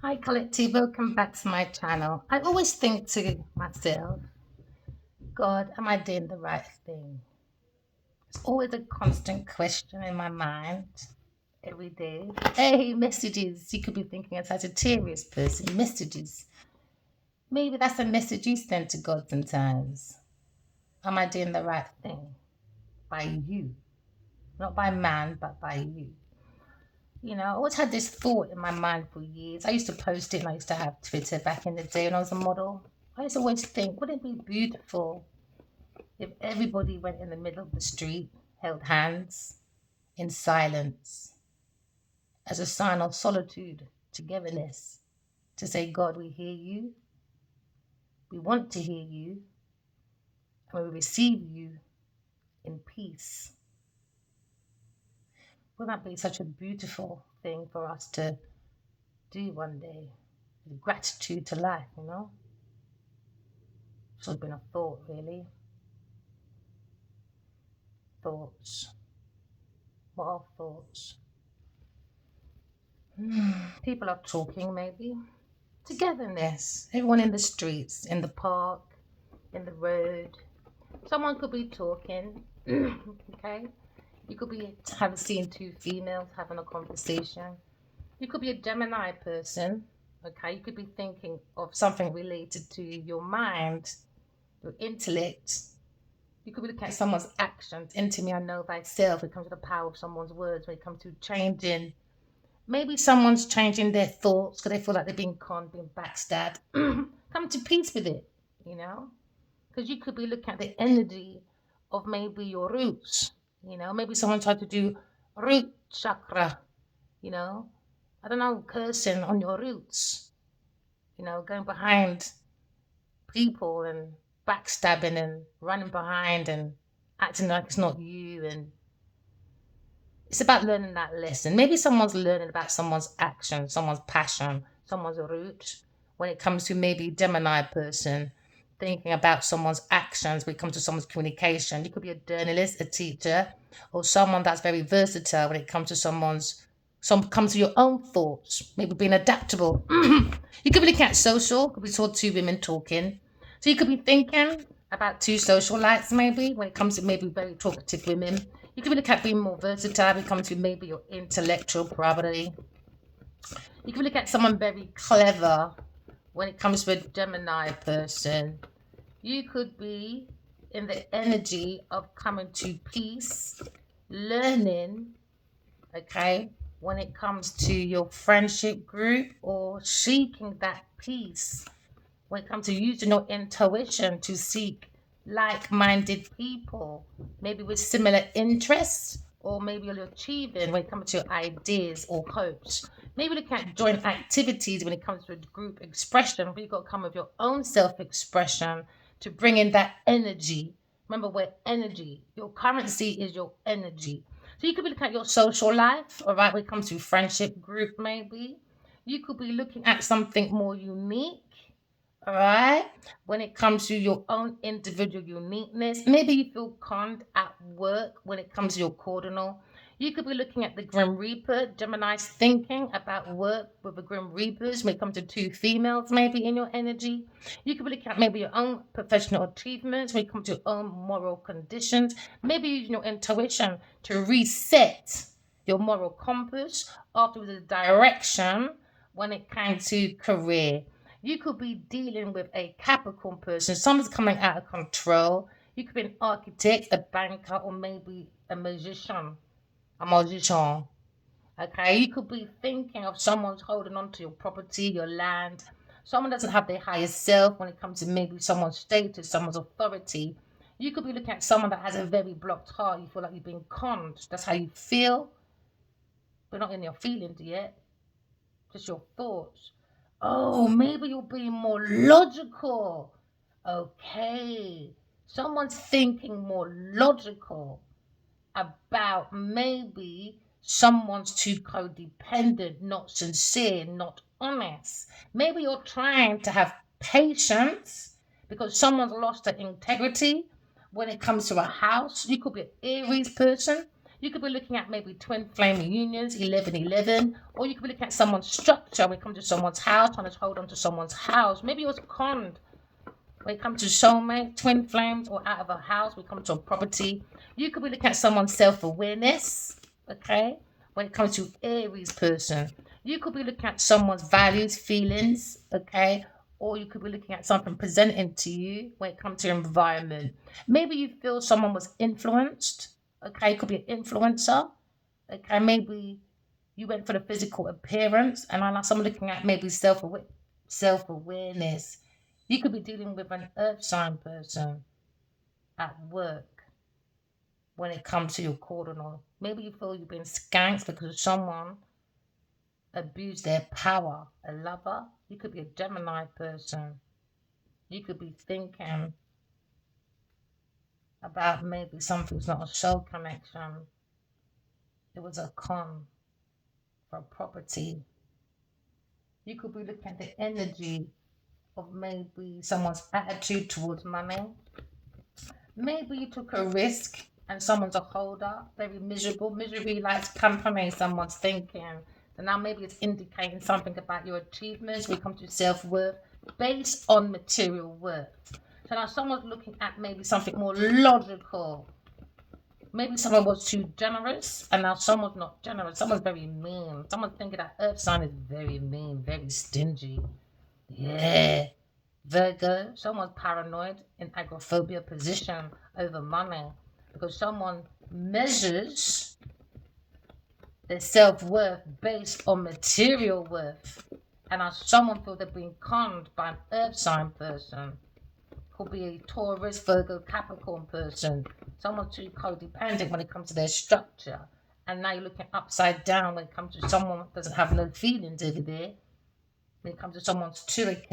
Hi, Collective. Welcome back to my channel. I always think to myself, God, am I doing the right thing? It's always a constant question in my mind every day. Hey, messages. You could be thinking as a Sagittarius person, messages. Maybe that's a message you send to God sometimes. Am I doing the right thing? By you. Not by man, but by you. I always had this thought in my mind for years. I used to post it and I used to have Twitter back in the day when I was a model. I used to always think, wouldn't it be beautiful if everybody went in the middle of the street, held hands in silence as a sign of solitude, togetherness, to say, God, we hear you, we want to hear you, and we receive you in peace. Wouldn't that be such a beautiful thing for us to do one day? Gratitude to life. It's been a thought, really. Thoughts. What are thoughts? People are talking, maybe. Togetherness. Everyone in the streets, in the park, in the road. Someone could be talking. Okay. You could be having seen two females having a conversation. You could be a Gemini person. Okay. You could be thinking of something related to your mind, your intellect. You could be looking at someone's actions. Into me, I know thyself. It comes to the power of someone's words when it comes to changing. Maybe someone's changing their thoughts because they feel like they're being conned, being backstabbed. Come to peace with it, you know? Because you could be looking at the energy of maybe your roots, Maybe someone tried to do root chakra, you know? I don't know, cursing on your roots, going behind people and backstabbing and running behind and acting like it's not you. And it's about learning that lesson. Maybe someone's learning about someone's action, someone's passion, someone's root. When it comes to maybe Gemini person, thinking about someone's actions, when it comes to someone's communication. You could be a journalist, a teacher, or someone that's very versatile when it comes to some comes to your own thoughts, maybe being adaptable. You could be looking at social, could be saw two women talking. So you could be thinking about two socialites, maybe, when it comes to maybe very talkative women. You could be looking at being more versatile when it comes to maybe your intellectual property. You could look at someone very clever when it comes to a Gemini person. You could be in the energy of coming to peace, learning, okay, when it comes to your friendship group or seeking that peace, when it comes to using your intuition to seek like-minded people, maybe with similar interests, or maybe you're achieving when it comes to your ideas or hopes. Maybe looking at joint activities when it comes to group expression, but you've got to come with your own self-expression to bring in that energy. Remember, we're energy. Your currency is your energy. So you could be looking at your social life, all right, when it comes to friendship group, maybe. You could be looking at something more unique, all right. When it comes to your own individual uniqueness, maybe you feel conned at work when it comes to your cardinal. You could be looking at the Grim Reaper, Gemini's thinking about work with the Grim Reapers when it comes to two females, maybe in your energy. You could be looking at maybe your own professional achievements when it comes to your own moral conditions. Maybe using your intuition to reset your moral compass after the direction when it came to career. You could be dealing with a Capricorn person. Someone's coming out of control. You could be an architect, a banker, or maybe a musician. A musician. Okay. You could be thinking of someone's holding on to your property, your land. Someone doesn't have their higher self when it comes to maybe someone's status, someone's authority. You could be looking at someone that has a very blocked heart. You feel like you've been conned. That's how you feel. But not in your feelings yet. Just your thoughts. Oh, maybe you're being more logical. Okay. Someone's thinking more logical about maybe someone's too codependent, not sincere, not honest. Maybe you're trying to have patience because someone's lost their integrity when it comes to a house. You could be an Aries person. You could be looking at maybe twin flame unions, 1111, or you could be looking at someone's structure when it comes to someone's house, trying to hold on to someone's house. Maybe it was conned when it comes to soulmate, twin flames, or out of a house, when it comes to a property. You could be looking at someone's self-awareness, okay? When it comes to Aries person. You could be looking at someone's values, feelings, okay? Or you could be looking at something presenting to you when it comes to your environment. Maybe you feel someone was influenced, okay? It could be an influencer, okay? Maybe you went for the physical appearance, and I like someone looking at maybe self-awareness. You could be dealing with an earth sign person at work when it comes to your cardinal. Maybe you feel you've been skanked because someone abused their power. A lover. You could be a Gemini person. You could be thinking about maybe something's not a soul connection. It was a con for property. You could be looking at the energy of maybe someone's attitude towards money. Maybe you took a risk and someone's a holder, very miserable. Misery likes company, someone's thinking. So now maybe it's indicating something about your achievements when it comes to self-worth based on material worth. So now someone's looking at maybe something more logical. Maybe someone was too generous and now someone's not generous. Someone's very mean. Someone's thinking that earth sign is very mean, very stingy. Yeah. Virgo, someone's paranoid in agoraphobia position over money because someone measures their self-worth based on material worth. And as someone feels they're being conned by an earth sign person, could be a Taurus, Virgo, Capricorn person. Someone's too codependent when it comes to their structure. And now you're looking upside down when it comes to someone that doesn't have no feelings over there. When it comes to someone's turret.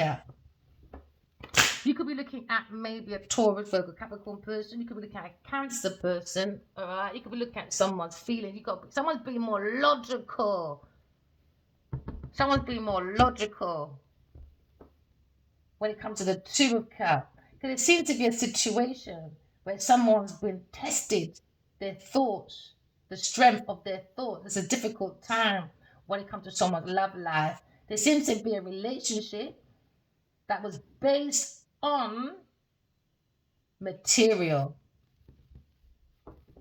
You could be looking at maybe a Taurus, Virgo, Capricorn person. You could be looking at a Cancer person. All right. You could be looking at someone's feeling. Someone's being more logical. Someone's being more logical when it comes to the Two of Cups. Because it seems to be a situation where someone's been tested, their thoughts, the strength of their thoughts. It's a difficult time when it comes to someone's love life. There seems to be a relationship that was based on material.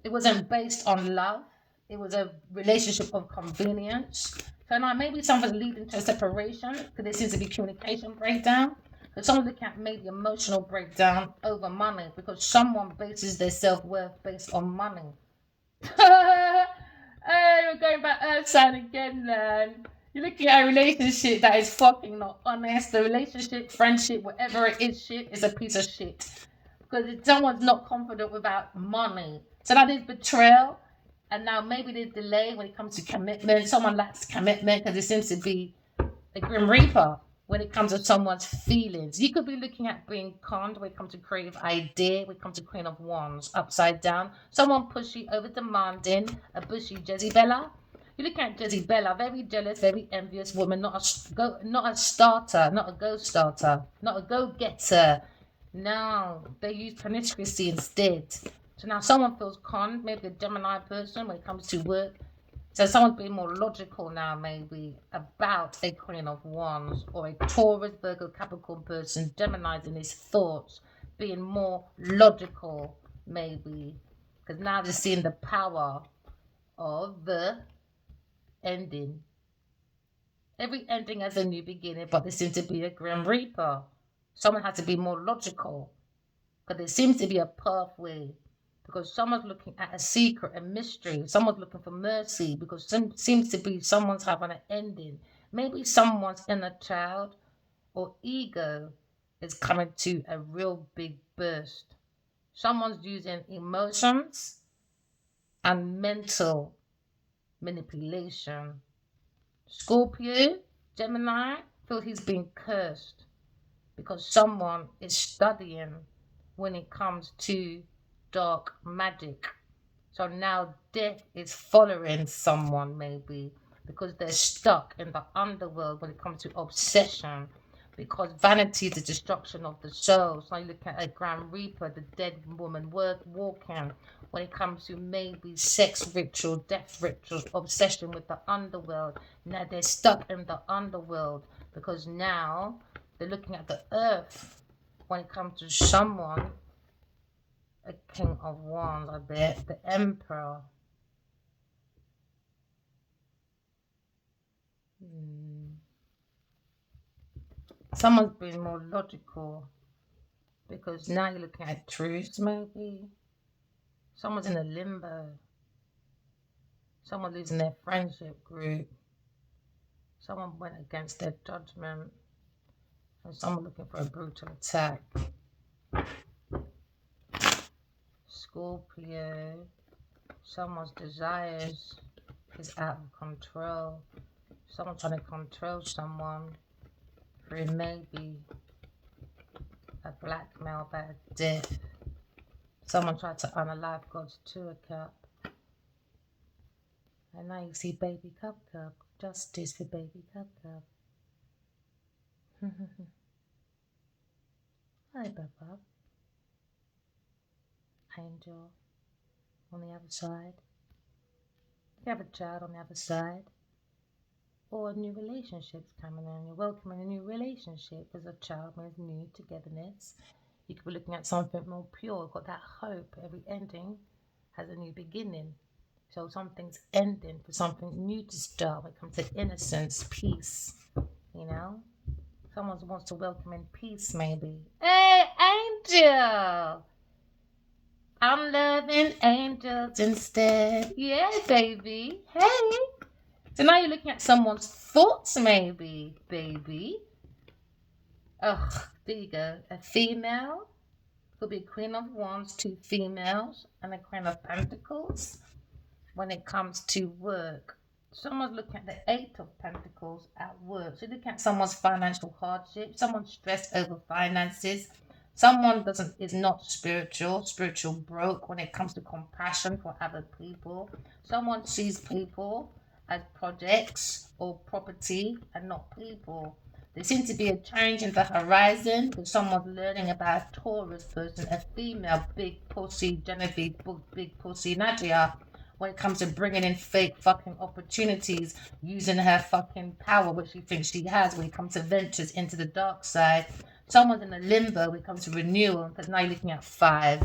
It wasn't based on love. It was a relationship of convenience. So now maybe something's leading to a separation because there seems to be communication breakdown. But someone's looking at maybe emotional breakdown over money because someone bases their self-worth based on money. Hey, we're going back earth sign again, man. You're looking at a relationship that is fucking not honest. The relationship, friendship, whatever it is, shit is a piece of shit. Because if someone's not confident without money. So that is betrayal. And now maybe there's delay when it comes to commitment. Someone lacks commitment because it seems to be a Grim Reaper when it comes to someone's feelings. You could be looking at being conned when it comes to creative idea, when it comes to Queen of Wands, upside down. Someone pushy, over demanding, a bushy Jezebella. You're looking at Jezebella, very jealous, very envious woman, not a starter, not a go starter, not a go getter. No, they use promiscuity instead. So now someone feels conned, maybe a Gemini person when it comes to work. So someone's being more logical now, maybe, about a Queen of Wands or a Taurus, Virgo, Capricorn person, Gemini's in his thoughts, being more logical, maybe. Because now they're seeing the power of the ending. Every ending has a new beginning, but there seems to be a Grim Reaper. Someone has to be more logical. Because there seems to be a pathway. Because someone's looking at a secret, a mystery. Someone's looking for mercy because seems to be someone's having an ending. Maybe someone's inner child or ego is coming to a real big burst. Someone's using emotions and mental manipulation. Scorpio, Gemini, feel he's being cursed because someone is studying when it comes to dark magic. So now death is following someone maybe because they're stuck in the underworld when it comes to obsession. because vanity is the destruction of the soul. So you look at a Grand Reaper, the dead woman walking. When it comes to maybe sex ritual, death rituals, obsession with the underworld. Now they're stuck in the underworld because now they're looking at the earth. When it comes to someone, a King of Wands, I bet, the Emperor. Someone's being more logical because now you're looking at truths, maybe. Someone's in a limbo. Someone losing their friendship group. Someone went against their judgment. And someone looking for a brutal attack. Scorpio. Someone's desires is out of control. Someone trying to control someone through maybe a blackmail by a death. Someone tried to unalive God's Tour Cup. And now you see Baby Cub. Justice for Baby Cub. Hi, Baba. Angel on the other side. You have a child on the other side. Or a new relationship's coming in. You're welcoming a new relationship as a child means new togetherness. You could be looking at something more pure, got that hope. Every ending has a new beginning. So something's ending for something new to start when it comes to innocence, peace, you know? Someone wants to welcome in peace, maybe. Hey, Angel! I'm loving angels instead. Yeah, baby. Hey! So now you're looking at someone's thoughts, maybe, baby. Ugh, there you go. A female. Could be Queen of Wands, 2 females, and a Queen of Pentacles. When it comes to work, someone's looking at the 8 of Pentacles at work. So you're looking at someone's financial hardship. Someone's stressed over finances. Someone is not spiritual broke when it comes to compassion for other people. Someone sees people as projects or property and not people. There seems to be a change in the horizon because someone's learning about a Taurus person, a female, big pussy Genevieve, big pussy Nadia. When it comes to bringing in fake fucking opportunities, using her fucking power, which she thinks she has when it comes to ventures into the dark side. Someone's in a limbo when it comes to renewal, because now you're looking at 5.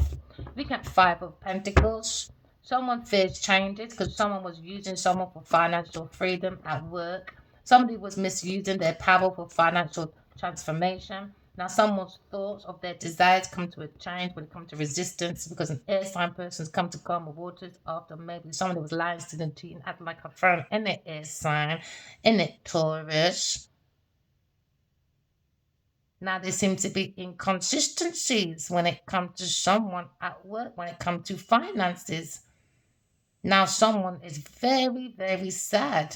Looking at 5 of Pentacles. Someone fears changes because someone was using someone for financial freedom at work. Somebody was misusing their power for financial transformation. Now someone's thoughts of their desires come to a change when it comes to resistance because an air sign person's come to calmer waters after maybe somebody was lying, stealing, cheating, acting like a friend in the air sign, in it Taurus. Now there seems to be inconsistencies when it comes to someone at work, when it comes to finances. Now someone is very, very sad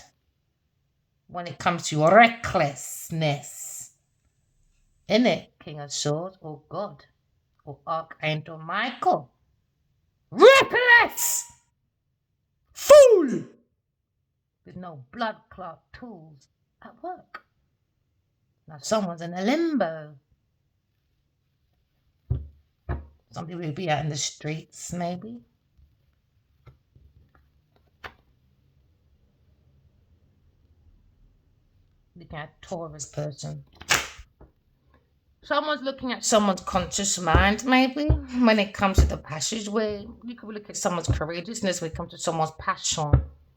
when it comes to recklessness. In it, King of Swords, or God, or Archangel Michael. Reckless! Fool! With no blood clot tools at work. Now someone's in a limbo. Somebody will be out in the streets, maybe. Looking at a Taurus person. Someone's looking at someone's conscious mind, maybe, when it comes to the passageway. You could look at someone's courageousness when it comes to someone's passion.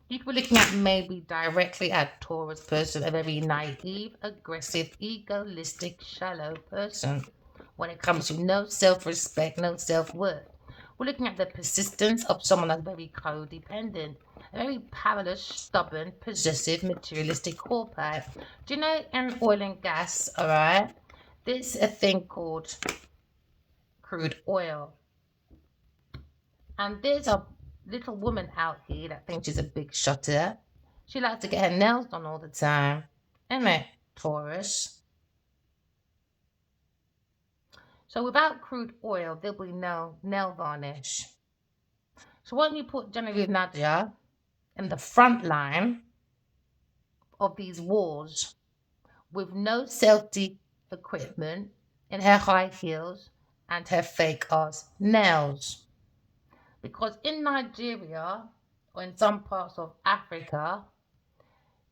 You could be looking at maybe directly at Taurus person, a very naive, aggressive, egoistic, shallow person. When it comes to no self-respect, no self-worth. We're looking at the persistence of someone that's very codependent, a very powerless, stubborn, possessive, materialistic corporate. Do you know in oil and gas, all right? There's a thing called crude oil. And there's a little woman out here that thinks she's a big shotter. She likes to get her nails done all the time. Isn't it, Taurus? So without crude oil, there'll be no nail varnish. So why don't you put Genevieve Nadia in the front line of these wars with no equipment in her high heels and her fake ass nails. Because in Nigeria or in some parts of Africa,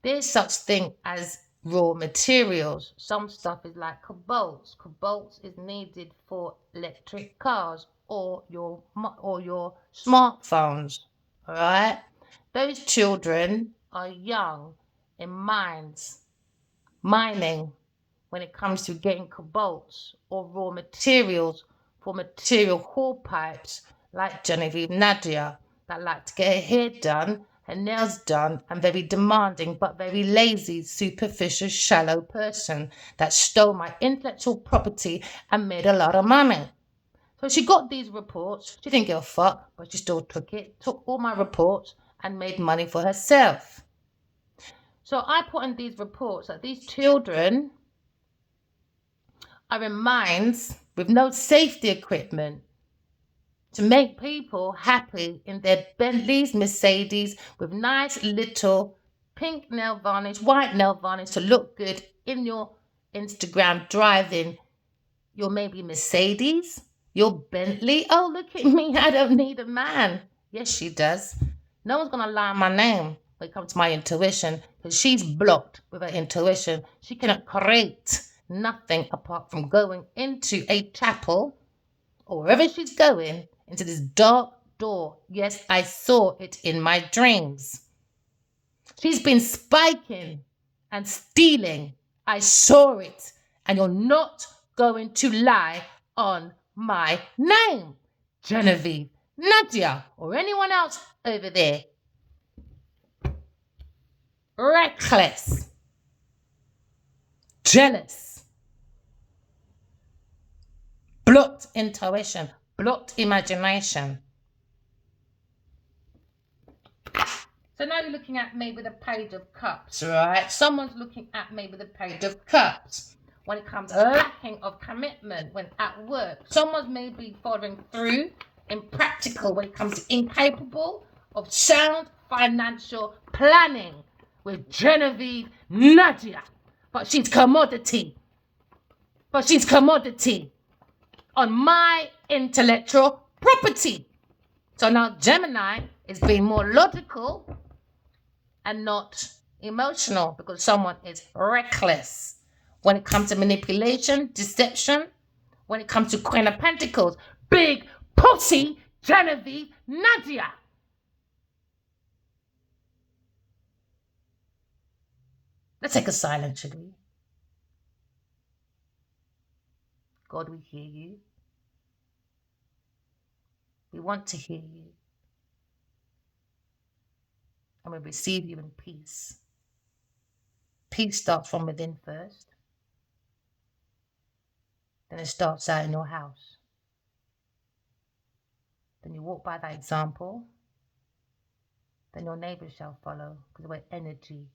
there's such thing as raw materials. Some stuff is like cobalt. Cobalt is needed for electric cars or your smartphones. All right? Those children are young in mining when it comes to getting cobalt or raw materials for material core pipes like Genevieve Nadia that like to get her hair done, her nails done, and very demanding but very lazy, superficial, shallow person that stole my intellectual property and made a lot of money. So she got these reports. She didn't give a fuck, but she still took all my reports and made money for herself. So I put in these reports that these children are in mines with no safety equipment to make people happy in their Bentleys, Mercedes, with nice little pink nail varnish, white nail varnish to look good in your Instagram driving your maybe Mercedes, your Bentley. Oh, look at me. I don't need a man. Yes, she does. No one's going to lie on my name when it comes to my intuition because she's blocked with her intuition. She cannot create nothing apart from going into a chapel or wherever she's going into this dark door. Yes, I saw it in my dreams. She's been spiking and stealing. I saw it. And you're not going to lie on my name, Genevieve, Nadia, or anyone else over there. Reckless, jealous, blocked intuition, blocked imagination. So now you're looking at me with a page of cups, right? Someone's looking at me with a page of cups. When it comes to lacking of commitment when at work, someone's maybe following through in practical when it comes to incapable of sound financial planning with Genevieve Nadia. But she's commodity. On my intellectual property. So now Gemini is being more logical and not emotional because someone is reckless. When it comes to manipulation, deception, when it comes to Queen of Pentacles, big pussy Genevieve Nadia. Let's take a silence, should we? God, we hear you. We want to hear you. And we receive you in peace. Peace starts from within first. Then it starts out in your house. Then you walk by that example. Then your neighbors shall follow because we're energy.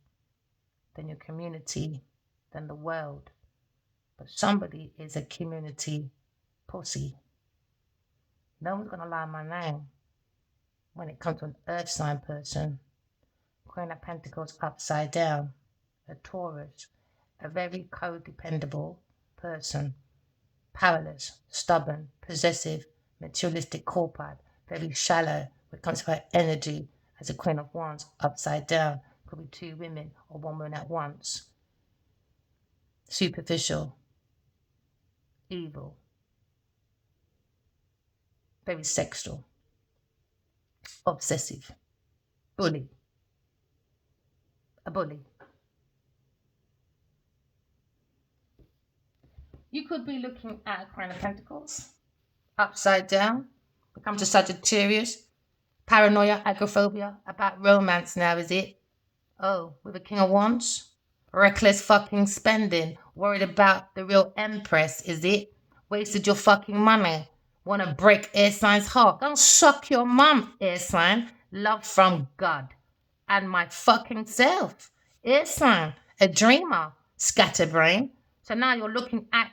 Then your community. Then the world. But somebody is a community pussy. No one's going to lie on my name when it comes to an earth sign person. Queen of Pentacles upside down. A Taurus. A very codependable person. Powerless, stubborn, possessive, materialistic corporate, very shallow when it comes to her energy as a Queen of Wands, upside down. Could be two women or one woman at once. Superficial, evil, very sexual, obsessive, bully, a bully. You could be looking at a Queen of Pentacles, upside down. We come to Sagittarius, paranoia, agoraphobia, about romance now, is it? Oh, with a King of Wands? Reckless fucking spending, worried about the real Empress, is it? Wasted your fucking money. Want to break air sign's heart? Go suck your mum, air sign. Love from God and my fucking self. Air sign, a dreamer, scatterbrain. So now you're looking at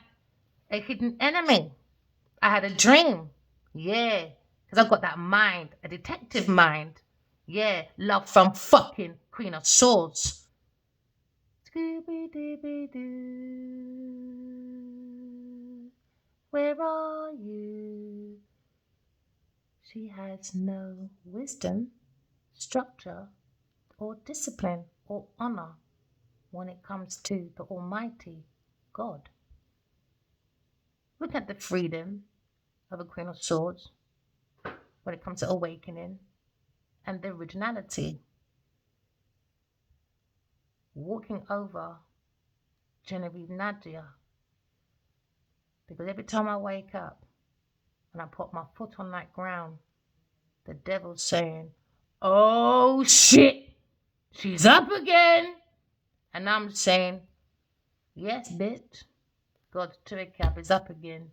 a hidden enemy. I had a dream. Yeah, because I've got that mind, a detective mind. Yeah, love from fucking Queen of Swords. Scooby-Dooby-Doo. Where are you? She has no wisdom, structure, or discipline or honor when it comes to the Almighty God. Look at the freedom of a Queen of Swords when it comes to awakening and the originality. Walking over Genevieve Nadia. Because every time I wake up and I put my foot on that ground, the devil's saying, oh shit, she's up again. And I'm saying, yes, bitch. God's turret cap is up again.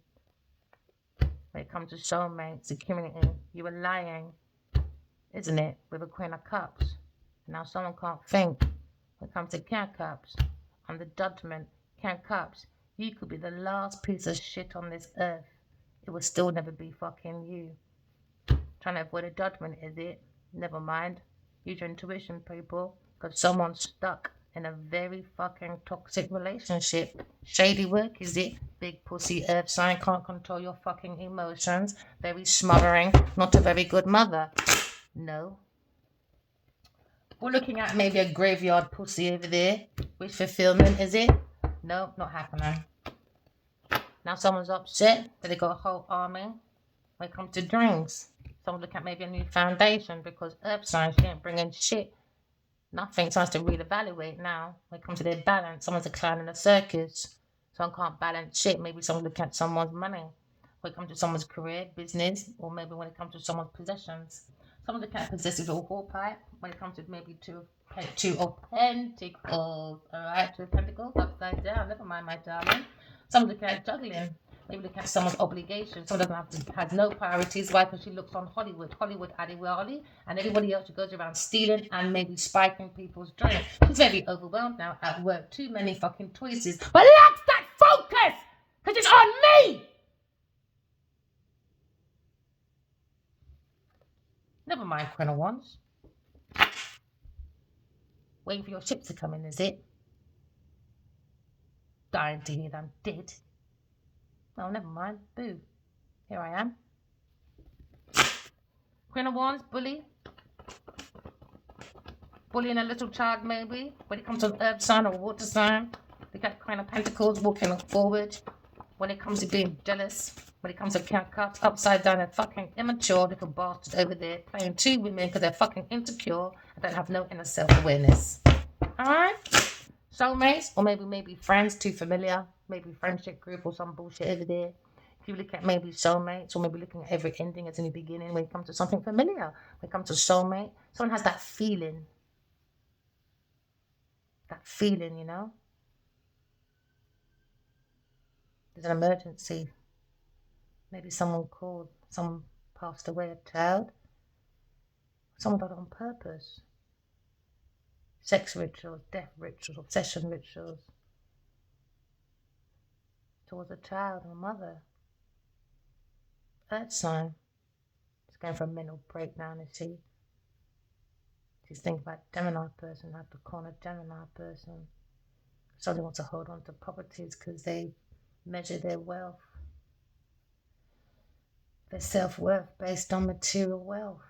When it comes to soulmates, the community, you were lying, isn't it? With a Queen of Cups. Now someone can't think. When it comes to King of Cups and the judgment, King of Cups, you could be the last piece of shit on this earth. It will still never be fucking you. Trying to avoid a judgment, is it? Never mind. Use your intuition, people. Because someone's stuck in a very fucking toxic relationship. Shady work, is it? Big pussy earth sign, can't control your fucking emotions. Very smothering, not a very good mother. No. We're looking at maybe a graveyard pussy over there. Wish fulfillment, is it? No, not happening. Now someone's upset that they got a whole army when it comes to dreams. Someone look at maybe a new foundation because earth signs ain't bringing shit. Nothing. Someone has to reevaluate now when it comes to their balance. Someone's declining a circus. Someone can't balance shit. Maybe someone look at someone's money. When it comes to someone's career, business, or maybe when it comes to someone's possessions. Someone look at possessive or whorepipe when it comes to maybe two of pentacles. Alright, two of pentacles upside down. Never mind, my darling. Someone look at juggling. Maybe look at someone's obligation. Someone has no priorities. Why? Because she looks on Hollywood, Adewale, and everybody else who goes around stealing and maybe spiking people's dreams. She's very overwhelmed now at work. Too many fucking choices. But relax that focus! Because it's on me! Never mind, Queen of Wands. Waiting for your ship to come in, is it? Dying to hear them dead. Oh, never mind. Boo. Here I am. Queen of Wands, bully. Bullying a little child, maybe. When it comes to an earth sign or water sign. We got Queen of Pentacles walking forward. When it comes to being jealous. When it comes to King of Cups, upside down and fucking immature little bastards over there playing two women because they're fucking insecure and don't have no inner self-awareness. Alright? Soulmates, or maybe friends, too familiar. Maybe friendship group or some bullshit over there. If you look at maybe soulmates, or maybe looking at every ending as in the beginning, when it comes to something familiar, when it comes to soulmate, someone has that feeling. That feeling, you know? There's an emergency. Maybe someone called, someone passed away, a child. Someone died on purpose. Sex rituals, death rituals, obsession rituals. Towards a child or mother. Earth sign. It's going for a mental breakdown, you see. She's thinking about Gemini person, have to corner Gemini person. Somebody wants to hold on to properties because they measure their wealth, their self-worth based on material wealth,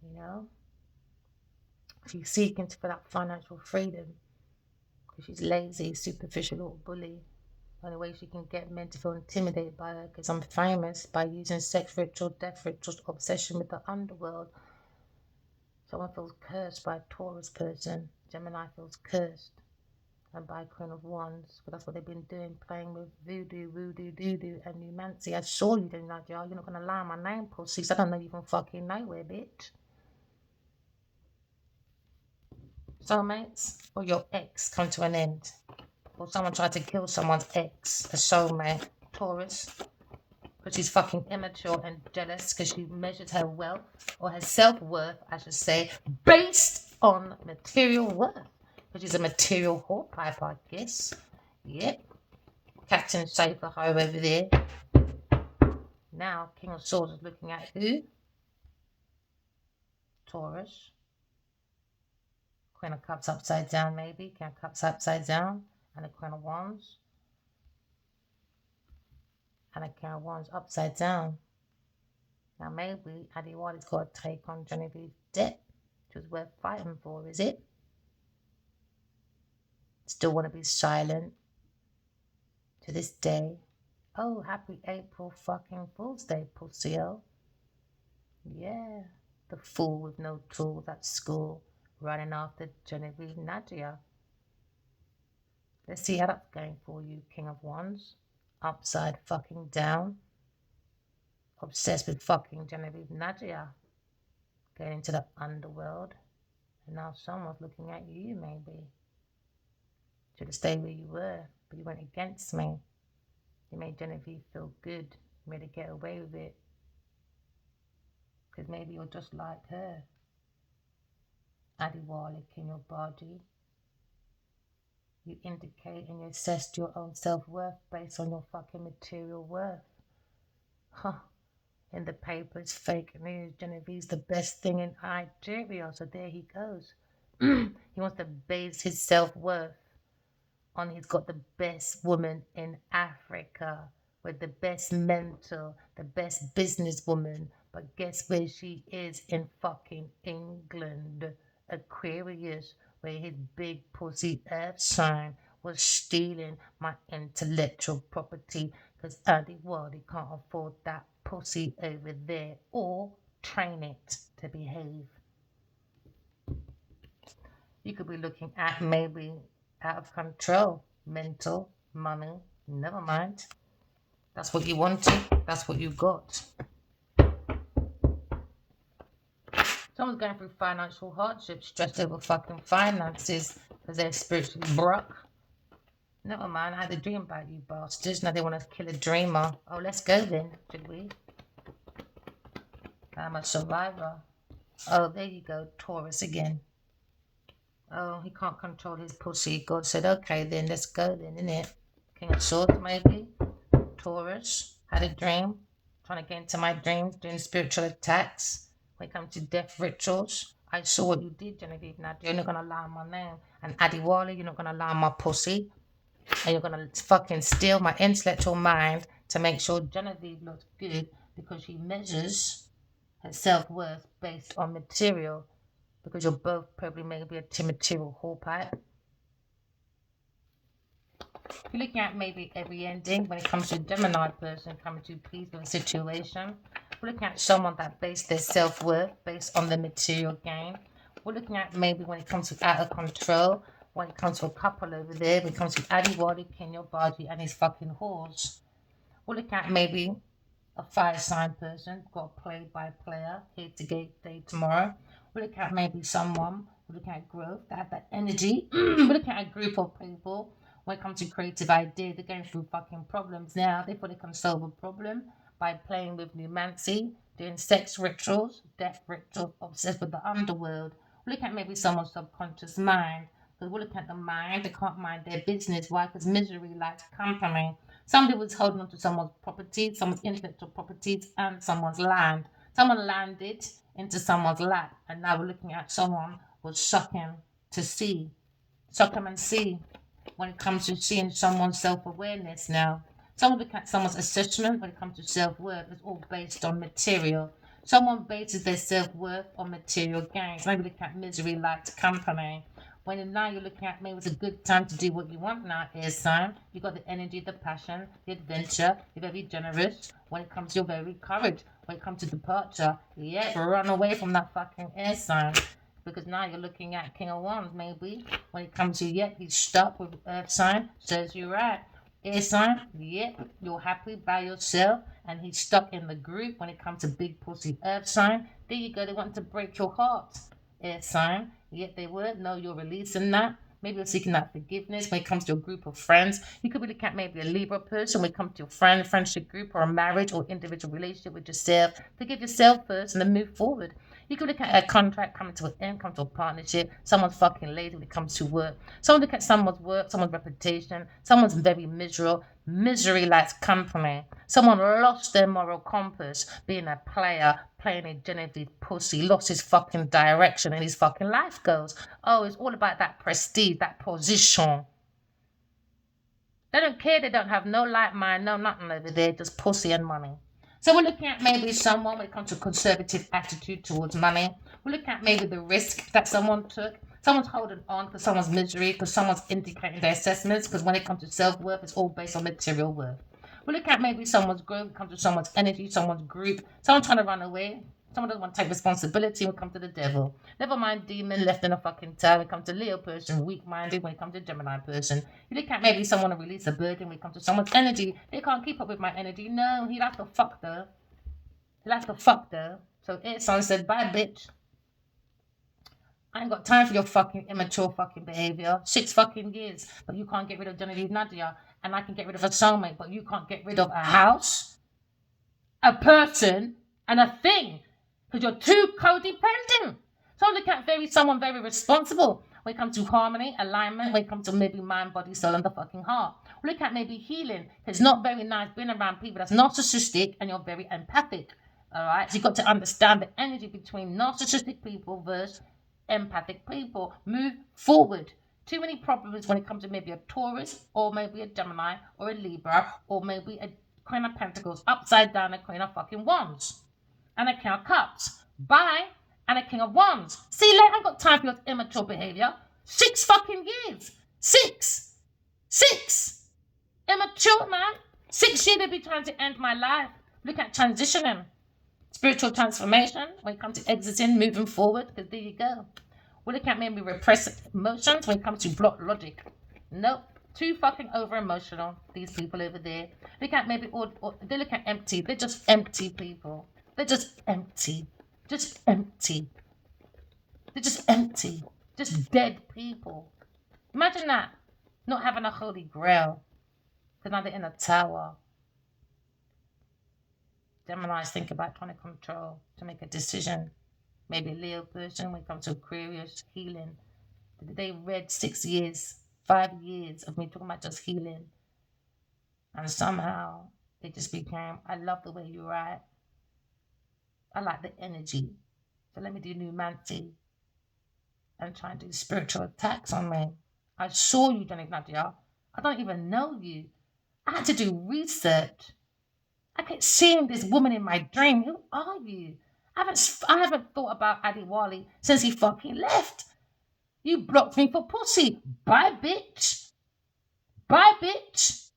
you know. She's seeking for that financial freedom because she's lazy, superficial little bully. The only way she can get men to feel intimidated by her because I'm famous by using sex ritual, death rituals, obsession with the underworld. Someone feels cursed by a Taurus person. Gemini feels cursed. And by Queen of Wands, but that's what they've been doing, playing with voodoo, doo-doo, and necromancy. I saw you doing that, y'all. You're not gonna lie on my name, pussy. I don't know you from fucking nowhere, bitch. Soulmates, or your ex come to an end, or someone tried to kill someone's ex, a soulmate, Taurus, because she's fucking immature and jealous because she measures her wealth or her self-worth, I should say, based on material worth. Because she's a material whorepipe, I guess. Yep. Captain Safer Home over there. Now, King of Swords is looking at who? Taurus. Queen of Cups upside down, maybe. King of Cups upside down. And the Queen of Wands. And a King of Wands upside down. Now maybe Adewale's got to take on Genevieve's debt, which was worth fighting for, is it? Still want to be silent to this day. Oh, happy April fucking Fool's Day, pussy-o. Yeah, the fool with no tools at school, running after Genevieve Nadia. Let's see how that's going for you, King of Wands. Upside fucking down. Obsessed with fucking Genevieve Nadia. Going into the underworld. And now someone's looking at you, maybe. Should have stayed where you were, but you went against me. You made Genevieve feel good. You made her get away with it. Because maybe you're just like her. Adewale, akinnuoye-agbaje. You indicate and you assess your own self-worth based on your fucking material worth. Huh. In the papers, fake news, Genevieve's the best thing in Nigeria, so there he goes. He wants to base his self-worth on he's got the best woman in Africa with the best mentor, the best businesswoman. But guess where she is? In fucking England. Aquarius, where his big pussy earth sign was stealing my intellectual property because Adewale can't afford that pussy over there or train it to behave. You could be looking at maybe out of control, mental, money, never mind. That's what you wanted, that's what you got. Someone's going through financial hardship, stressed over fucking finances because they're spiritually broke. Never mind, I had a dream about you bastards. Now they want to kill a dreamer. Oh, let's go then, should we? I'm a survivor. Oh, there you go, Taurus again. Oh, he can't control his pussy. God said, okay then, let's go then, innit? King of Swords, maybe? Taurus, had a dream, trying to get into my dreams, doing spiritual attacks. When it comes to death rituals, I saw what you did, Genevieve. Now you're not gonna lie on my name. And Adewale, you're not gonna lie on my pussy. And you're gonna fucking steal my intellectual mind to make sure Genevieve looks good because she measures her self-worth based on material. Because you're both probably maybe a material whorepipe. If you're looking at maybe every ending when it comes to a Gemini person coming to peace with a situation, we're looking at someone that based their self-worth based on the material gain. We're looking at maybe when it comes to out of control, when it comes to a couple over there, when it comes to Adewale, akinnuoye-agbaje and his fucking whores. We're looking at maybe a fire sign person, got a play-by-player, here today, tomorrow. We're looking at maybe someone, we're looking at growth, that have that energy. We're looking at a group of people. When it comes to creative ideas, they're going through fucking problems now. They thought they can solve a problem by playing with necromancy, doing sex rituals, death rituals, obsessed with the underworld. We're looking at maybe someone's subconscious mind. Because we're looking at the mind, they can't mind their business. Why? Because misery likes company. Somebody was holding on to someone's property, someone's intellectual properties, and someone's land. Someone landed into someone's lap, and now we're looking at someone was sucking to see. Suck them and see when it comes to seeing someone's self-awareness now. Someone looking at someone's assessment when it comes to self-worth is all based on material. Someone bases their self-worth on material gains. Maybe look at misery likes company. When now you're looking at maybe it's a good time to do what you want now, air sign. You've got the energy, the passion, the adventure. You're very generous. When it comes to your very courage. When it comes to departure, yeah, run away from that fucking air sign. Because now you're looking at King of Wands, maybe. When it comes to, yep, he's stuck with Earth sign. Says you're right. Air sign, yep, you're happy by yourself. And he's stuck in the group when it comes to big pussy Earth sign. There you go, they want to break your heart. Air sign, yet they would. No, you're releasing that. Maybe you're seeking that forgiveness when it comes to a group of friends. You could be looking at maybe a Libra person when it comes to a friendship group or a marriage or individual relationship with yourself. Forgive yourself first and then move forward. You could look at a contract coming to an end, come to a partnership. Someone's fucking lazy when it comes to work. Someone look at someone's work, someone's reputation. Someone's very miserable. Misery likes company. Someone lost their moral compass, being a player, playing a Genevieve pussy, lost his fucking direction and his fucking life goals. Oh, it's all about that prestige, that position. They don't care. They don't have no light mind, no nothing over there, just pussy and money. So we're looking at maybe someone when it comes to conservative attitude towards money. We're looking at maybe the risk that someone took. Someone's holding on because someone's misery, because someone's indicating their assessments, because when it comes to self-worth, it's all based on material worth. We look at maybe someone's growth, it comes to someone's energy, someone's group, someone trying to run away, someone doesn't want to take responsibility when it comes to the devil. Never mind demon left in a fucking tower when it comes to Leo person, weak-minded when it comes to Gemini person. You look at maybe someone to release a burden when it comes to someone's energy. They can't keep up with my energy. No, he likes to fuck though. He likes to fuck though. So son said, bye bitch. I ain't got time for your fucking immature fucking behavior. 6 fucking years, but you can't get rid of Genevieve Nadia, and I can get rid of a soulmate, but you can't get rid of a house, a person, and a thing, because you're too codependent. So look at someone very responsible when it comes to harmony, alignment, when it comes to maybe mind, body, soul, and the fucking heart. Look at maybe healing. It's not very nice being around people that's narcissistic and you're very empathic. All right, so you've got to understand the energy between narcissistic people versus empathic people. Move forward. Too many problems when it comes to maybe a Taurus or maybe a Gemini or a Libra or maybe a Queen of Pentacles upside down, a Queen of fucking Wands and a King of Cups. Bye. And a King of Wands. See, I ain't got time for your immature behavior. 6 fucking years. 6. Immature, man. 6 years they've been trying to end my life. Look at transitioning. Spiritual transformation when it comes to exiting, moving forward, because there you go. We look at maybe repressed emotions when it comes to block logic. Nope. Too fucking over emotional, these people over there. Look at maybe, they look at empty. They're just empty people. They're just empty. Just empty. They're just empty. Just dead people. Imagine that. Not having a holy grail. Because now they're in a tower. Geminis think about trying to control, to make a decision. Maybe a Leo person when it comes to Aquarius, healing. They read 6 years, 5 years of me talking about just healing. And somehow it just became, I love the way you write. I like the energy. So let me do necromancy and try and do spiritual attacks on me. I saw you, Johnny Nadia. I don't even know you. I had to do research. I kept seeing this woman in my dream. Who are you? I haven't thought about Adewale since he fucking left. You blocked me for pussy. Bye, bitch. Bye, bitch.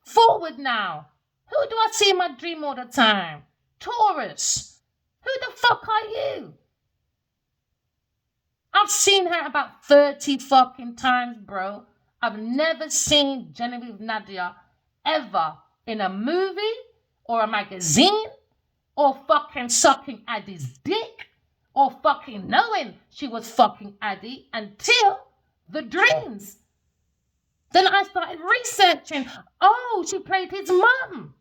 Forward now. Who do I see in my dream all the time? Taurus. Who the fuck are you? I've seen her about 30 fucking times, bro. I've never seen Genevieve Nadia ever in a movie or a magazine or fucking sucking Addie's dick or fucking knowing she was fucking Addie until the dreams. Then I started researching. Oh, she played his mum.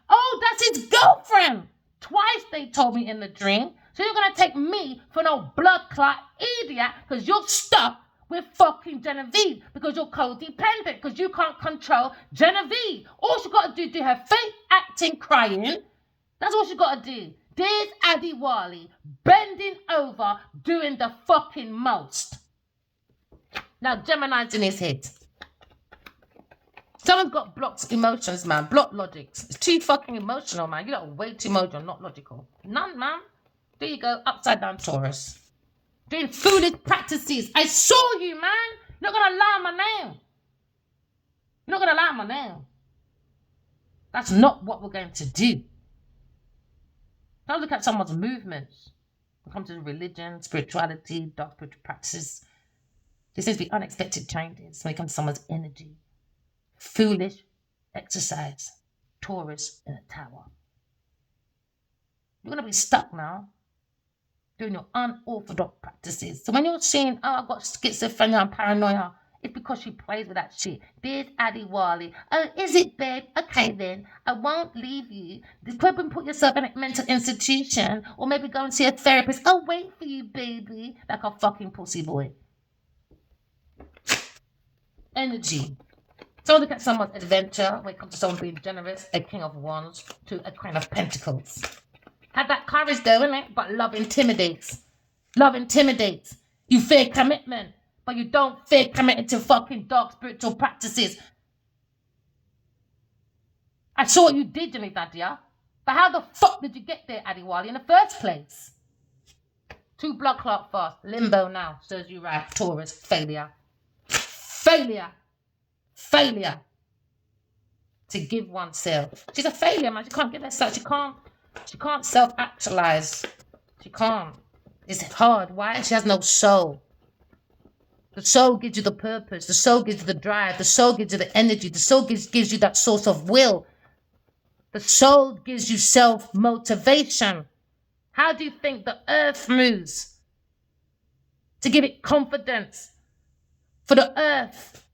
Oh, that's his girlfriend. Twice they told me in the dream. So you're going to take me for no blood clot idiot because you're stuck with fucking Genevieve because you're codependent because you can't control Genevieve. All she got to do is do her fake acting crying. That's all she got to do. There's Adewale bending over doing the fucking most. Now Gemini's in his head. Someone's got blocked emotions, man. Blocked logics. It's too fucking emotional, man. You got way too emotional, not logical. None, man. There you go. Upside down Taurus. Doing foolish practices. I saw you, man. You're not going to lie on my name. You're not going to lie on my name. That's not what we're going to do. Don't look at someone's movements. When it comes to religion, spirituality, dark spiritual practices. There seems to be unexpected changes when it comes to someone's energy. Foolish exercise. Taurus in a tower. You're going to be stuck now. Doing your unorthodox practices. So when you're saying, oh, I've got schizophrenia and paranoia, it's because she plays with that shit. There's Adewale. Oh, is it, babe? Okay, then. I won't leave you. Probably put yourself in a mental institution or maybe go and see a therapist. I'll wait for you, baby. Like a fucking pussy boy. Energy. So look at someone's adventure when it comes to someone being generous, a King of Wands to a Queen of Pentacles. Have that courage though, innit? But love intimidates. Love intimidates. You fear commitment. but you don't fear committing to fucking dark spiritual practices. I saw what you did, Nadia. But how the fuck did you get there, Adewale, in the first place? 2 blood clot fast. Limbo now. Serves you right. Taurus. Failure. Failure. Failure. To give oneself. She's a failure, man. She can't give herself. She can't self-actualize. She can't. It's hard. Why? She has no soul. The soul gives you the purpose. The soul gives you the drive. The soul gives you the energy. The soul gives you that source of will. The soul gives you self-motivation. How do you think the earth moves? To give it confidence. For the earth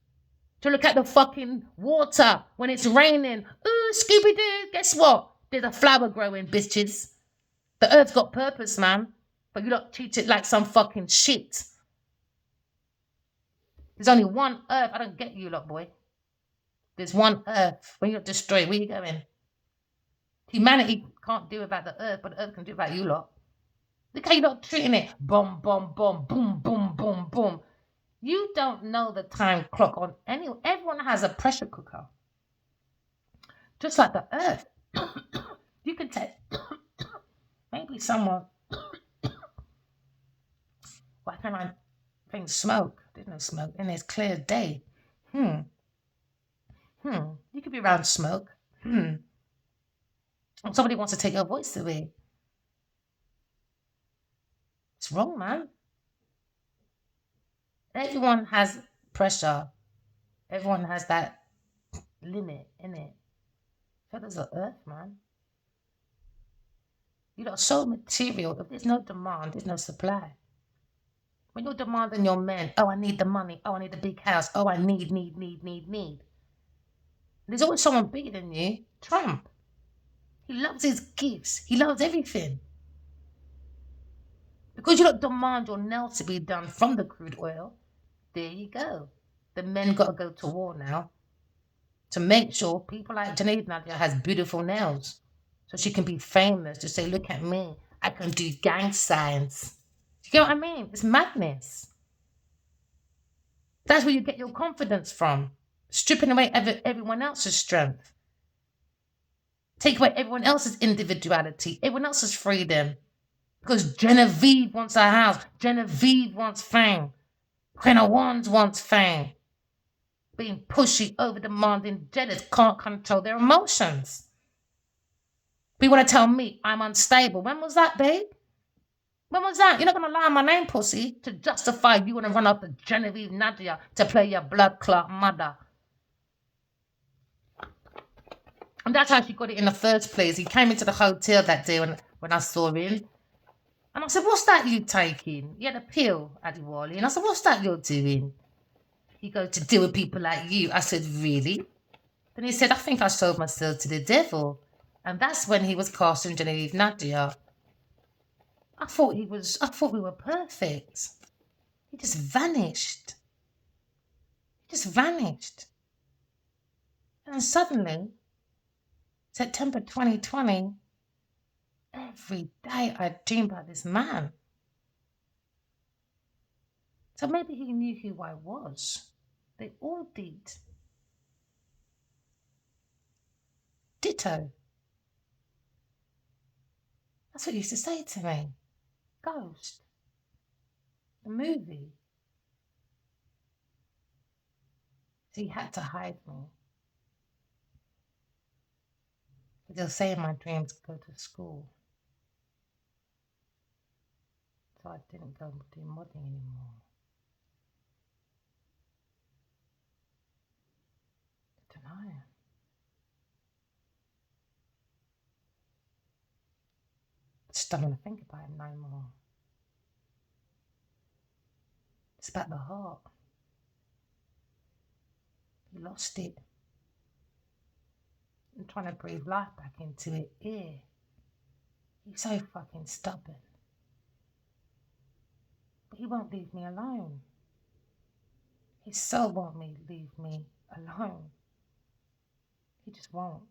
to look at the fucking water when it's raining. Ooh, Scooby-Doo, guess what? There's a flower growing, bitches. The earth's got purpose, man. But you don't treat it like some fucking shit. There's only one earth. I don't get you lot, boy. There's one earth. When you're destroyed, where you going? Humanity can't do about the earth, but the earth can do about you lot. Look how you're not treating it. Boom, boom, boom, boom, boom, boom, boom. You don't know the time clock on anyone. Everyone has a pressure cooker. Just like the earth. You can take maybe someone. Why can't I think smoke? There's no smoke and it's clear day. You could be around smoke. Somebody wants to take your voice away. It's wrong, man. Everyone has pressure. Everyone has that limit in it. So does the earth, man. You know, so material. If there's no demand, there's no supply. When you're demanding your men, oh, I need the money. Oh, I need the big house. Oh, I need. There's always someone bigger than you. Trump. He loves his gifts. He loves everything. Because you don't demand your nails to be done from the crude oil, there you go. The men got to go to war now to make sure people like Nadia has beautiful nails so she can be famous to say, look at me. I can do gang signs. You get what I mean? It's madness. That's where you get your confidence from. Stripping away everyone else's strength. Take away everyone else's individuality, everyone else's freedom. Because Genevieve wants a house. Genevieve wants fame. Queen of Wands wants fame. Being pushy, over-demanding, jealous, can't control their emotions. But you want to tell me I'm unstable. When was that, babe? When was that? You're not going to lie on my name, pussy, to justify you want to run up to Genevieve Nadia to play your blood clot mother. And that's how she got it in the first place. He came into the hotel that day when I saw him. And I said, what's that you taking? He had a pill, Adewale. And I said, what's that you're doing? He goes, to deal with people like you. I said, really? Then he said, I think I sold myself to the devil. And that's when he was casting Genevieve Nadia. I thought we were perfect. He just vanished. And suddenly, September 2020, every day I dream about this man. So maybe he knew who I was. They all did. Ditto. That's what he used to say to me. Ghost. The movie. So he had to hide me. They'll say in my dreams, go to school. So I didn't go do modding anymore. I don't know. I just don't want to think about it no more. It's about the heart. You lost it. I'm trying to breathe life back into it. Yeah. He's so fucking stubborn. But he won't leave me alone. His soul won't leave me alone. He just won't.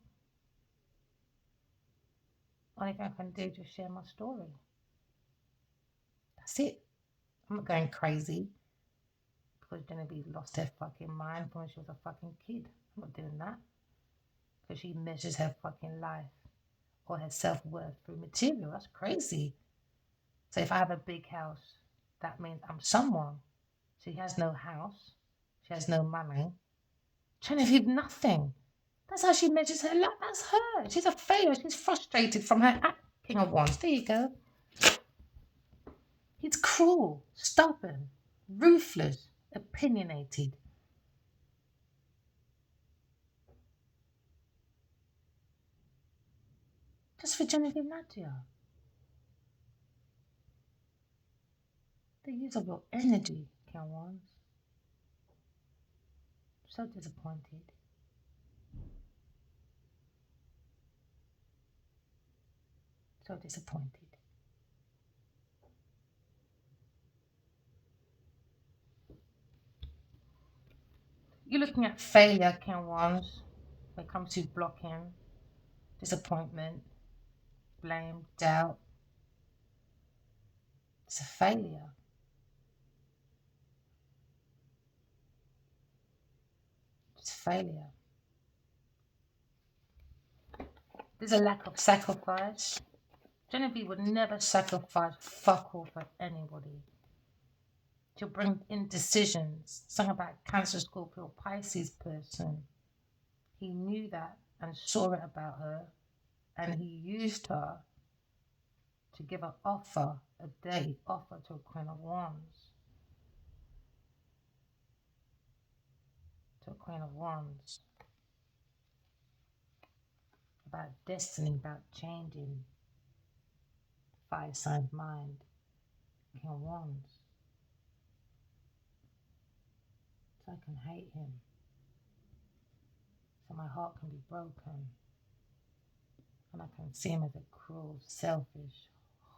Only thing I can do is just share my story. That's it. I'm not going crazy. because Genevieve lost her fucking mind from when she was a fucking kid. I'm not doing that. Because she measures her fucking life or her self-worth through material. That's crazy. So if I have a big house, that means I'm someone. She has no house. She has no money. Genevieve, nothing. That's how she measures her life. That's her. She's a failure. She's frustrated from her King of Wands. There you go. He's cruel, stubborn, ruthless, opinionated. Just for Genevieve Nadia. The use of your energy, King of Wands. So disappointed. So disappointed. You're looking at failure, King of Wands, when it comes to blocking, disappointment, blame, doubt. It's a failure. It's failure. There's a lack of sacrifice. Genevieve would never sacrifice fuck all for anybody. She'll bring in decisions. Something about Cancer, Scorpio, Pisces person. He knew that and saw it about her, and he used her to give an offer, a date offer to a Queen of Wands. To a Queen of Wands. About destiny, about changing. Five-sided mind. King of Wands. So I can hate him. So my heart can be broken. And I can see him as a cruel, selfish,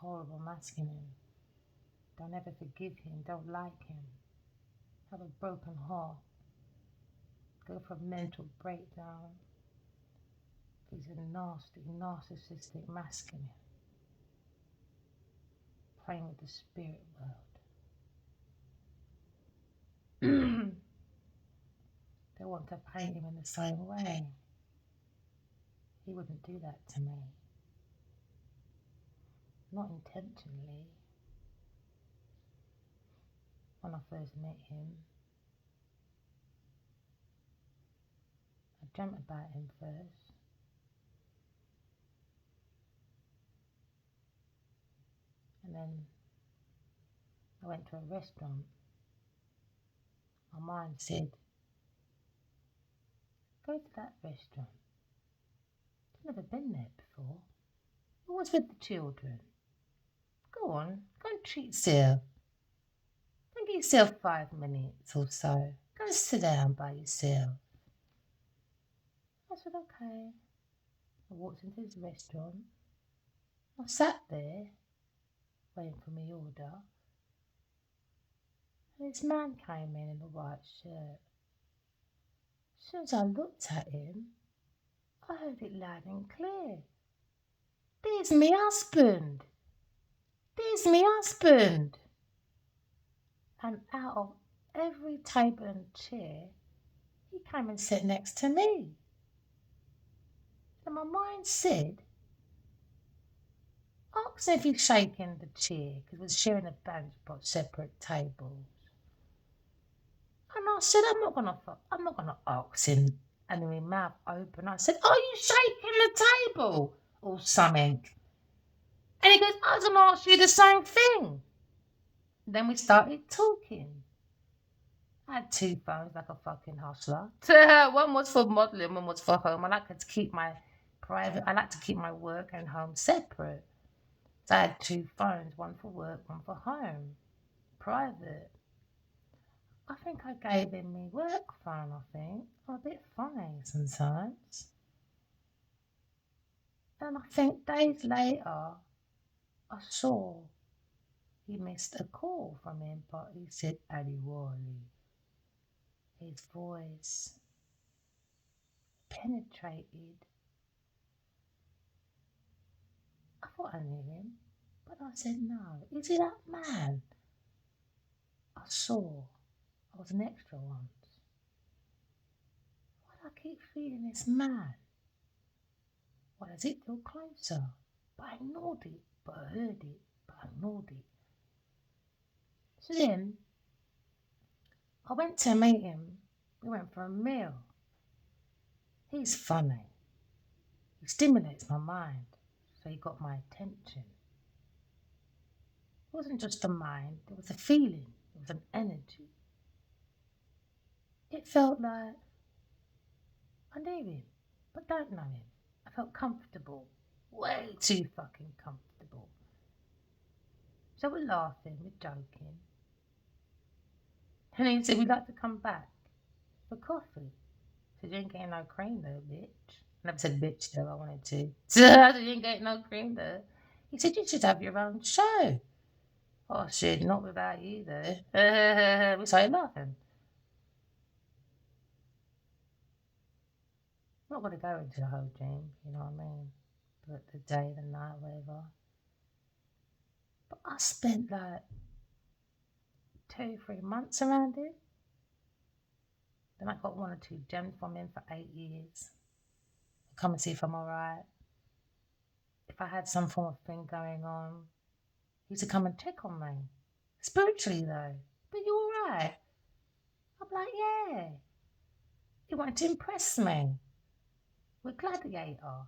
horrible masculine. Don't ever forgive him. Don't like him. Have a broken heart. Go for a mental breakdown. He's a nasty, narcissistic masculine. Playing with the spirit world. They want to paint him in the same way. He wouldn't do that to me. Not intentionally. When I first met him, I dreamt about him first. And then I went to a restaurant. My mind said, go to that restaurant. I've never been there before. Who was with the children? Go on, go and treat yourself. Go and give yourself 5 minutes or so. Go and sit down by yourself. I said, okay. I walked into his restaurant. I sat there, waiting for my order. And this man came in a white shirt. As soon as I looked at him, I heard it loud and clear. There's me husband. There's me husband. And out of every table and chair, he came and sat next to me. And my mind said, ask him if he's shaking the chair, because we're sharing a bench but separate tables. And I said, I'm not gonna ask him. And then my mouth open, I said, are you shaking the table or something? And he goes, I was gonna ask you the same thing. Then we started talking. I had 2 phones like a fucking hustler. One was for modelling, one was for home. I like to keep my work and home separate. So I had 2 phones, one for work, one for home. Private. I think I gave him my work phone, I think. I'm a bit funny sometimes. And I think days later, I saw he missed a call from him, but he said Adewale. His voice penetrated. I thought I knew him, but I said no. Is he that man? I saw I was an extra once. Why do I keep feeling this man? Why does it feel closer? But I ignored it, but I heard it, but I ignored it. So then, I went to meet him. We went for a meal. He's funny. He stimulates my mind, so he got my attention. It wasn't just a mind, it was a feeling, it was an energy. It felt like I knew him, but don't know him. I felt comfortable, way too fucking comfortable. So we're laughing, we're joking. And he said, we'd like to come back for coffee. So you ain't getting no cream though, bitch. I never said bitch though, I wanted to. So you ain't getting no cream though. He said, you should have your own show. Oh shit, not without you though. We started laughing. Not gonna go into the whole dream, you know what I mean? But the day, the night, whatever. But I spent like 2-3 months around it. Then I got 1 or 2 gems from him for 8 years. Come and see if I'm alright. If I had some form of thing going on, he used to come and check on me. Spiritually though. But you alright? I'm like, yeah. He wanted to impress me with Gladiator.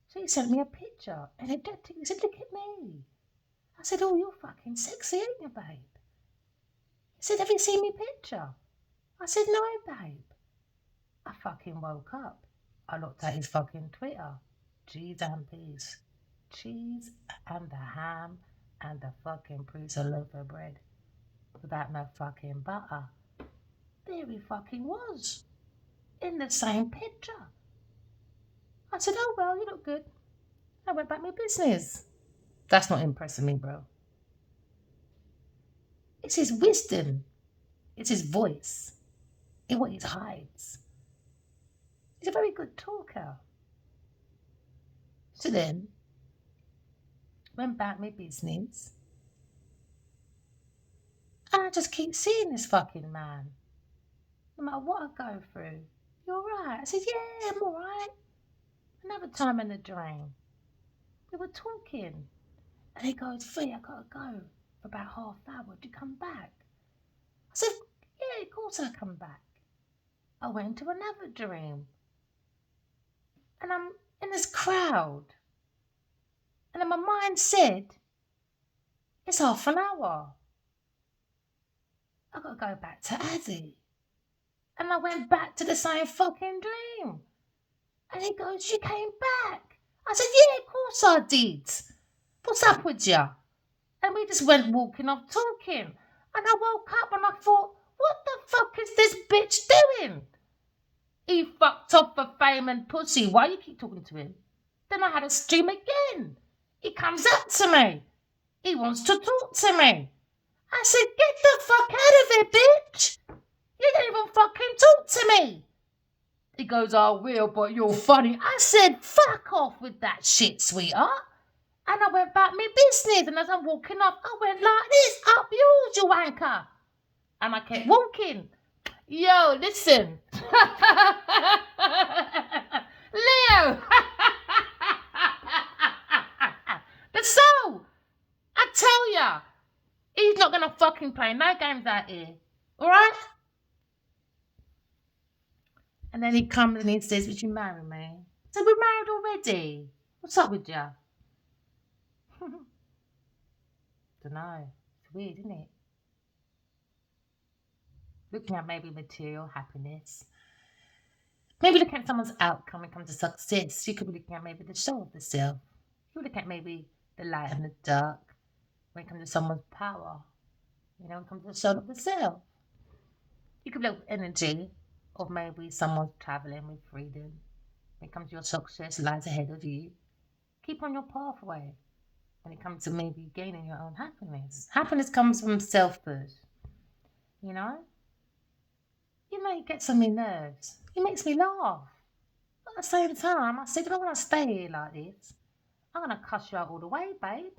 So he sent me a picture and he said, look at me. I said, oh, you're fucking sexy, ain't you, babe? He said, have you seen me picture? I said, no, babe. I fucking woke up. I looked at his fucking Twitter. Cheese and peas. Cheese and the ham and the fucking piece of loaf of bread without no fucking butter. There he fucking was. In the same picture. I said, oh, well, you look good. I went back my business. That's not impressing me, bro. It's his wisdom. It's his voice. It's what he hides. He's a very good talker. So then, went back my business. And I just keep seeing this fucking man. No matter what I go through. You alright? I said, yeah, I'm alright. Another time in the drain. We were talking. And he goes, Fee, I gotta go for about half hour. Do you come back? I said, yeah, of course I come back. I went into another dream. And I'm in this crowd. And then my mind said, it's half an hour. I gotta go back to Addy. And I went back to the same fucking dream. And he goes, you came back. I said, yeah, of course I did. What's up with you? And we just went walking off talking. And I woke up and I thought, what the fuck is this bitch doing? He fucked off for fame and pussy. Why you keep talking to him? Then I had a stream again. He comes up to me. He wants to talk to me. I said, get the fuck out of here, bitch. You didn't even fucking talk to me. He goes, I will, but you're funny. I said, fuck off with that shit, sweetheart. And I went back my business. And as I'm walking off, I went like this, up yours, you wanker. And I kept walking. Yo, listen. Leo. The soul. I tell ya. He's not going to fucking play no games out here. Alright? And then he comes and he says, would you marry me? So we're married already. What's up with you? Dunno. It's weird, isn't it? Looking at maybe material happiness. Maybe looking at someone's outcome when it comes to success. You could be looking at maybe the soul of the self. You could look at maybe the light and the dark when it comes to someone's power. You know, when it comes to the soul of the self. You could look at energy of maybe someone's traveling with freedom. When it comes to your success lies ahead of you. Keep on your pathway. When it comes to maybe gaining your own happiness. Happiness comes from self first. You know? You know, he gets on my nerves. He makes me laugh. But at the same time, I said, if I want to stay here like this, I'm going to cuss you out all the way, babe.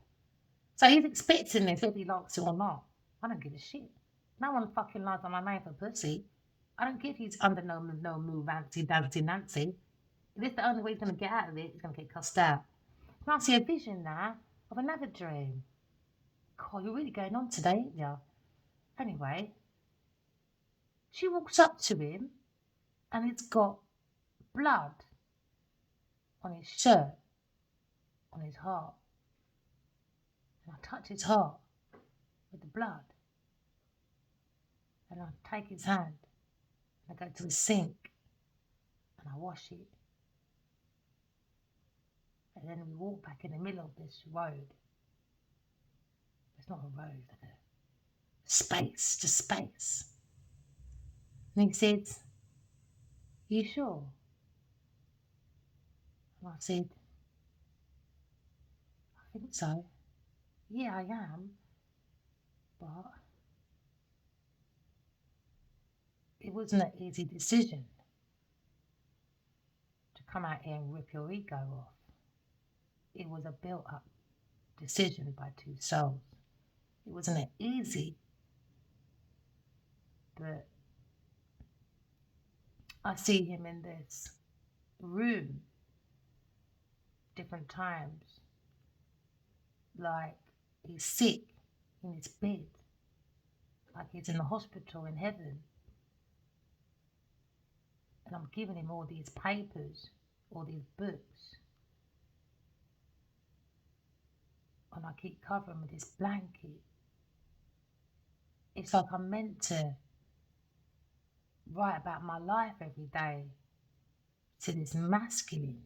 So he's expecting this, whether he likes it or not. I don't give a shit. No one fucking lies on my name for pussy. I don't give he's under no move, Nancy, Nancy. If this the only way he's going to get out of it, he's going to get cussed out. And I see a vision now of another dream. God, you're really going on today, ain't you? Anyway, she walks up to him and it's got blood on his shirt, on his heart. And I touch his heart with the blood. And I take his hand and I go to the sink and I wash it. And then we walk back in the middle of this road. It's not a road, it's like a space, just space. And he said, "You sure?" And I said, "I think so. Yeah, I am. But it wasn't an easy decision to come out here and rip your ego off. It was a built up decision by two souls. It wasn't easy, but I see him in this room different times, like he's sick in his bed, like he's in the hospital in heaven. And I'm giving him all these papers, all these books. And I keep covering with this blanket. It's like I'm meant to write about my life every day to this masculine.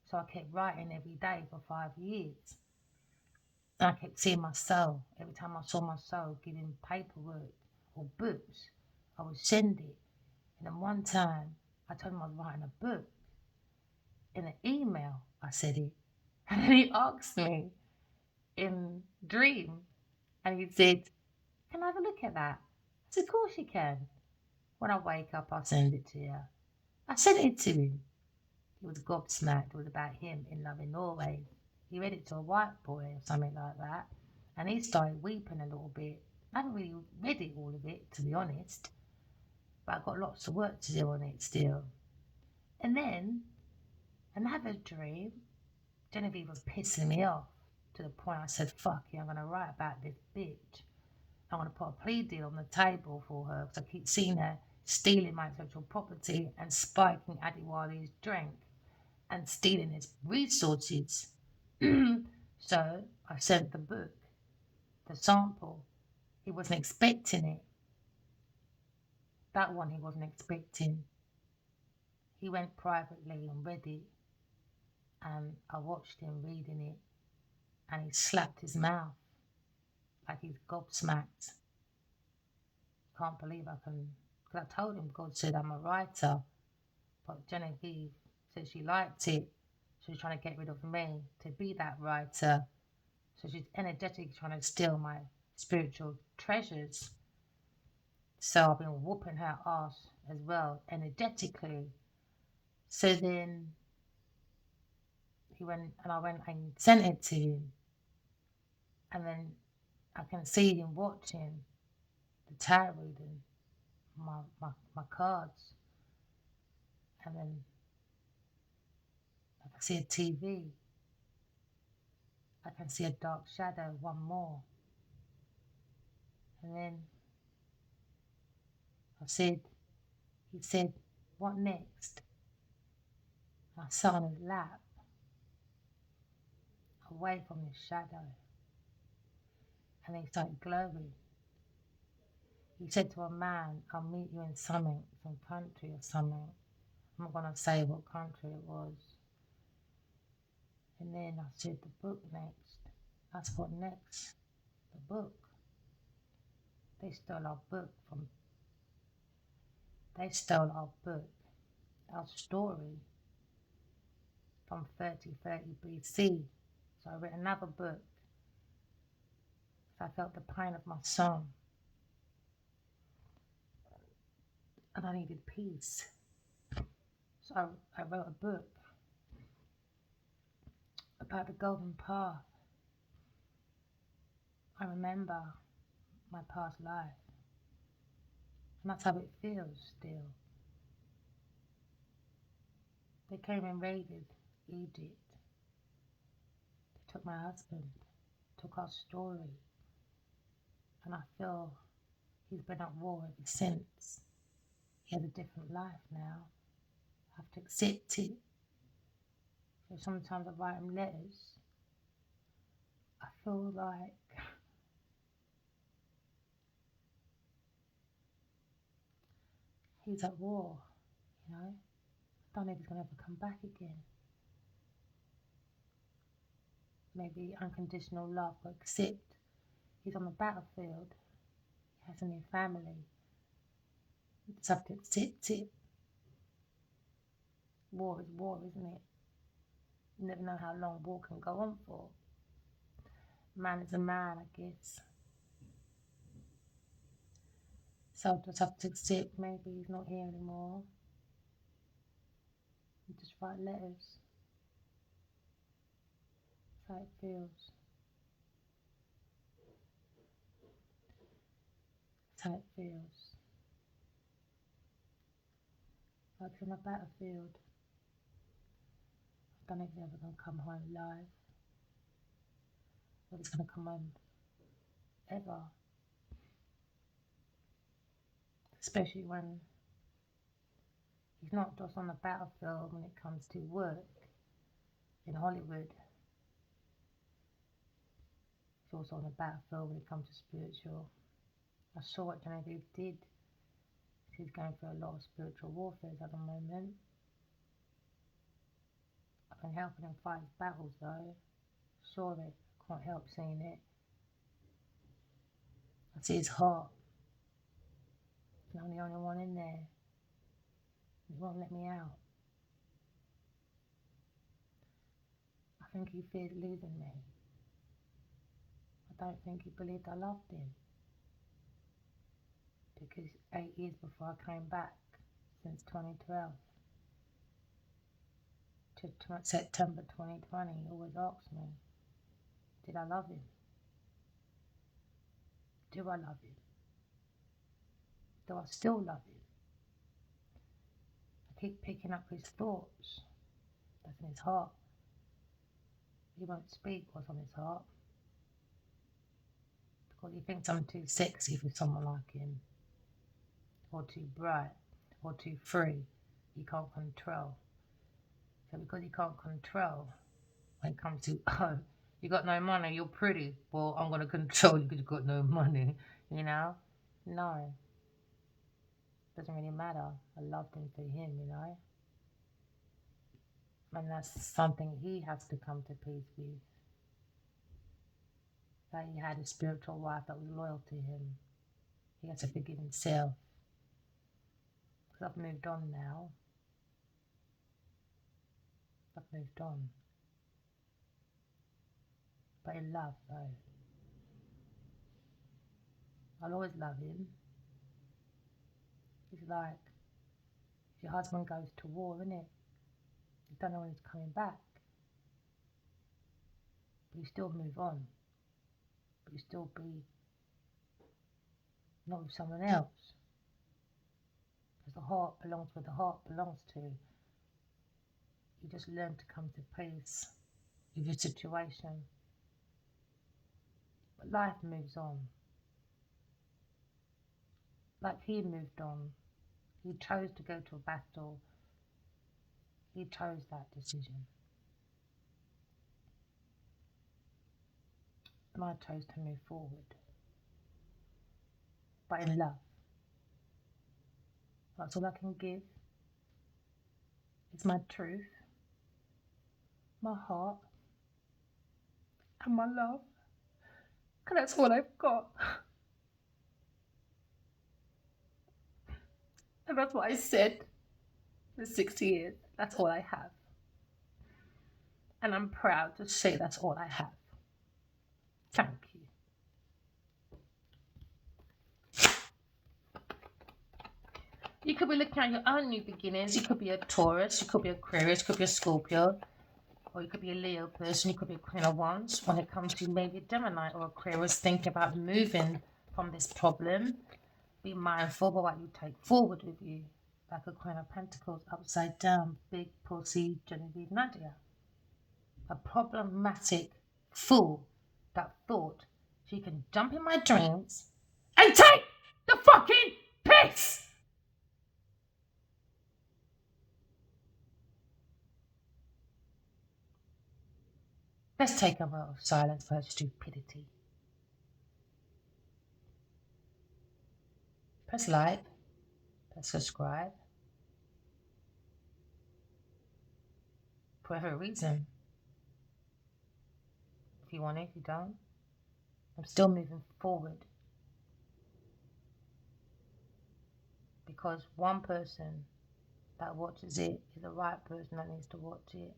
So I kept writing every day for 5 years. And I kept seeing my soul. Every time I saw my soul giving paperwork or books, I would send it. And then one time, I told him I was writing a book. In an email, I said it. And then he asked me in dream, and he said, "Can I have a look at that?" I said, "Of course you can. When I wake up, I'll send it to you." I sent it to him. He was gobsmacked. It was about him in love in Norway. He read it to a white boy or something like that. And he started weeping a little bit. I haven't really read it, all of it, to be honest. But I've got lots of work to do on it still. And then, another dream, Genevieve was pissing me off to the point I said, "Fuck you, I'm going to write about this bitch. I'm going to put a plea deal on the table for her because I keep seeing her stealing my intellectual property and spiking Adewale's drink and stealing his resources." So I sent the book, the sample. He wasn't expecting it. That one he wasn't expecting. He went privately and read it, and I watched him reading it, and he slapped his mouth like he's gobsmacked. Can't believe I can, because I told him God said I'm a writer, but Genevieve said she liked it. She was trying to get rid of me to be that writer. So she's energetically trying to steal my spiritual treasures. So I've been whooping her ass as well, energetically. So then he went and I went and sent it to him. And then I can see him watching the tarot reading, my cards. And then I can see a TV. I can see a dark shadow, one more. And then he said, "What next?" I sat on his lap, away from the shadow. And he started glowing. He said to a man, "I'll meet you in something, some country or something." I'm not going to say what country it was. And then I said, "The book next." That's what next, the book. They stole our book, our story from 3030 BC. So I wrote another book. So I felt the pain of my son. And I needed peace. So I wrote a book about the golden path. I remember my past life. And that's how it feels still. They came and raided Egypt. They took my husband, took our story. And I feel he's been at war ever since. He has a different life now. I have to accept it. So sometimes I write him letters. I feel like he's at war, you know? I don't know if he's going to ever come back again. Maybe unconditional love, but accept he's on the battlefield. He has a new family. You just have to accept it. War is war, isn't it? You never know how long war can go on for. Man is a man, I guess. So I just have to accept maybe he's not here anymore. You just write letters. That's how it feels. That's how it feels. Like he's on a battlefield. I don't know if he's ever going to come home alive. Or he's going to come home ever. Especially when he's not just on the battlefield when it comes to work in Hollywood. He's also on the battlefield when it comes to spiritual. I saw what Genevieve did. She's going through a lot of spiritual warfare at the moment. I've been helping him fight his battles though. Saw it. Can't help seeing it. I see his heart. I'm the only one in there. He won't let me out. I think he feared losing me. I don't think he believed I loved him. Because 8 years before I came back, since 2012 to September 2020, he always asked me, did I love him? Do I love him? Do I still love him? I keep picking up his thoughts. That's in his heart. He won't speak what's on his heart. Because he thinks I'm too sexy for someone like him. Or too bright. Or too free. He can't control. So because he can't control, when it comes to, oh, you got no money, you're pretty. Well, I'm going to control you because you got no money, you know? No. Doesn't really matter. I loved him for him, you know? And that's something he has to come to peace with. That he had a spiritual wife that was loyal to him. He has to forgive himself. Because I've moved on now. I've moved on. But in love, though. I'll always love him. It's like if your husband goes to war, innit? You don't know when he's coming back. But you still move on. But you still be not with someone else. Because the heart belongs where the heart belongs to. You just learn to come to peace with your situation. But life moves on. Like he moved on. He chose to go to a battle. He chose that decision. And I chose to move forward. But in love. That's all I can give. It's my truth, my heart, and my love. And that's all I've got. And that's what I said for 6 years. That's all I have. And I'm proud to say that's all I have. Thank you. You could be looking at your own new beginnings. You could be a Taurus, you could be a Aquarius, you could be a Scorpio, or you could be a Leo person, you could be a Queen of Wands. When it comes to maybe a Gemini or Aquarius, think about moving from this problem. Be mindful about what you take forward with you, like a Queen of Pentacles upside down, big pussy Genevieve Nadia. A problematic fool that thought she can jump in my dreams and take the fucking piss. Let's take a moment of silence for her stupidity. Press like, press subscribe. For whatever reason. If you want it, if you don't. I'm still moving forward. Because one person that watches it is the right person that needs to watch it.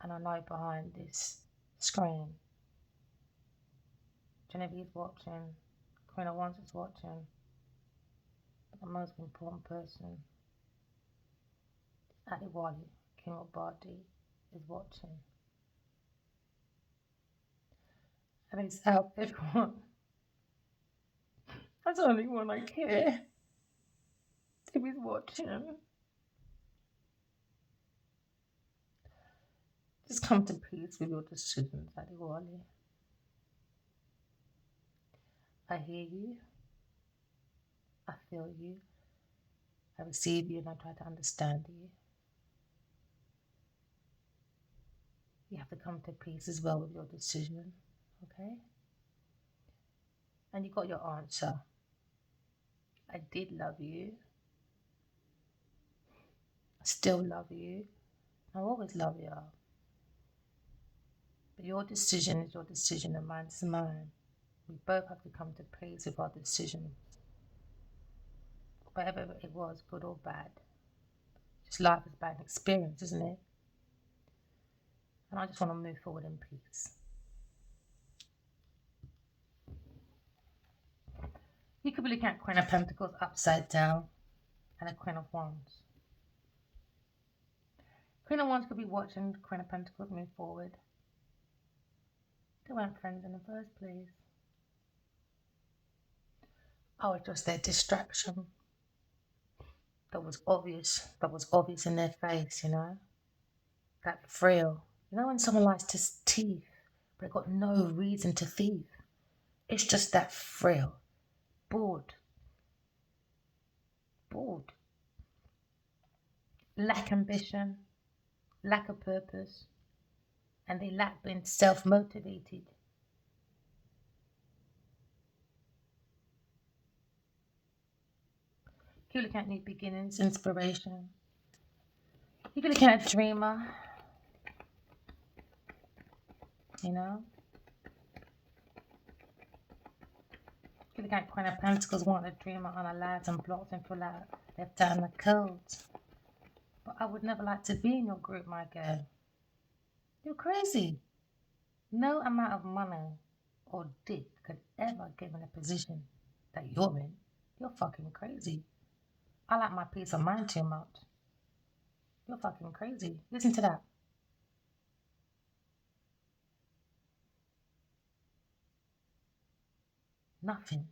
And I know behind this screen, Genevieve's watching, Queen of Wands is watching, but the most important person, Adewale, akinnuoye-agbaje, is watching. And it's out everyone. That's the only one I care. If he's watching. Just come to peace with your decisions, Adewale. I hear you. I feel you. I receive you and I try to understand you. You have to come to peace as well with your decision, okay? And you got your answer. I did love you. I still love you. I always love you. But your decision is your decision and mine is mine. We both have to come to peace with our decisions. Whatever it was, good or bad. Just life is about an experience, isn't it? And I just want to move forward in peace. You could be looking at Queen of Pentacles upside down and a Queen of Wands. Queen of Wands could be watching Queen of Pentacles move forward. They weren't friends in the first place. Oh, it's just their distraction. That was obvious in their face, you know? That thrill. You know when someone likes to thief, but they've got no reason to thief? It's just that thrill. Bored. Lack ambition, lack of purpose, and they lack being self-motivated. You're looking at new beginnings, inspiration. You're looking at a dreamer, you know? You're looking at Queen of Pentacles wanting a dreamer on our lives and blocks and feel like left out in the cold. But I would never like to be in your group, my girl. You're crazy. No amount of money or dick could ever get in a position that you're in. You're fucking crazy. I like my peace of mind too much. You're fucking crazy. Listen to that. Nothing.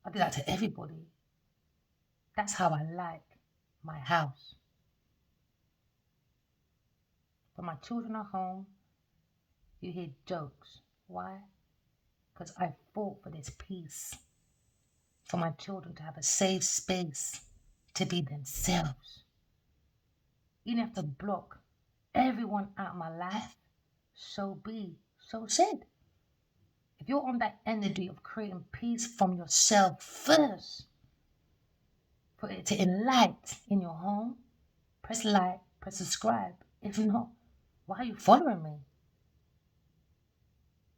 I do that to everybody. That's how I like my house. When my children are home, you hear jokes. Why? Because I fought for this peace. For my children to have a safe space to be themselves. You don't have to block everyone out of my life. So be, so said. If you're on that energy of creating peace from yourself first, for it to enlight in your home, press like, press subscribe. If not, why are you following me?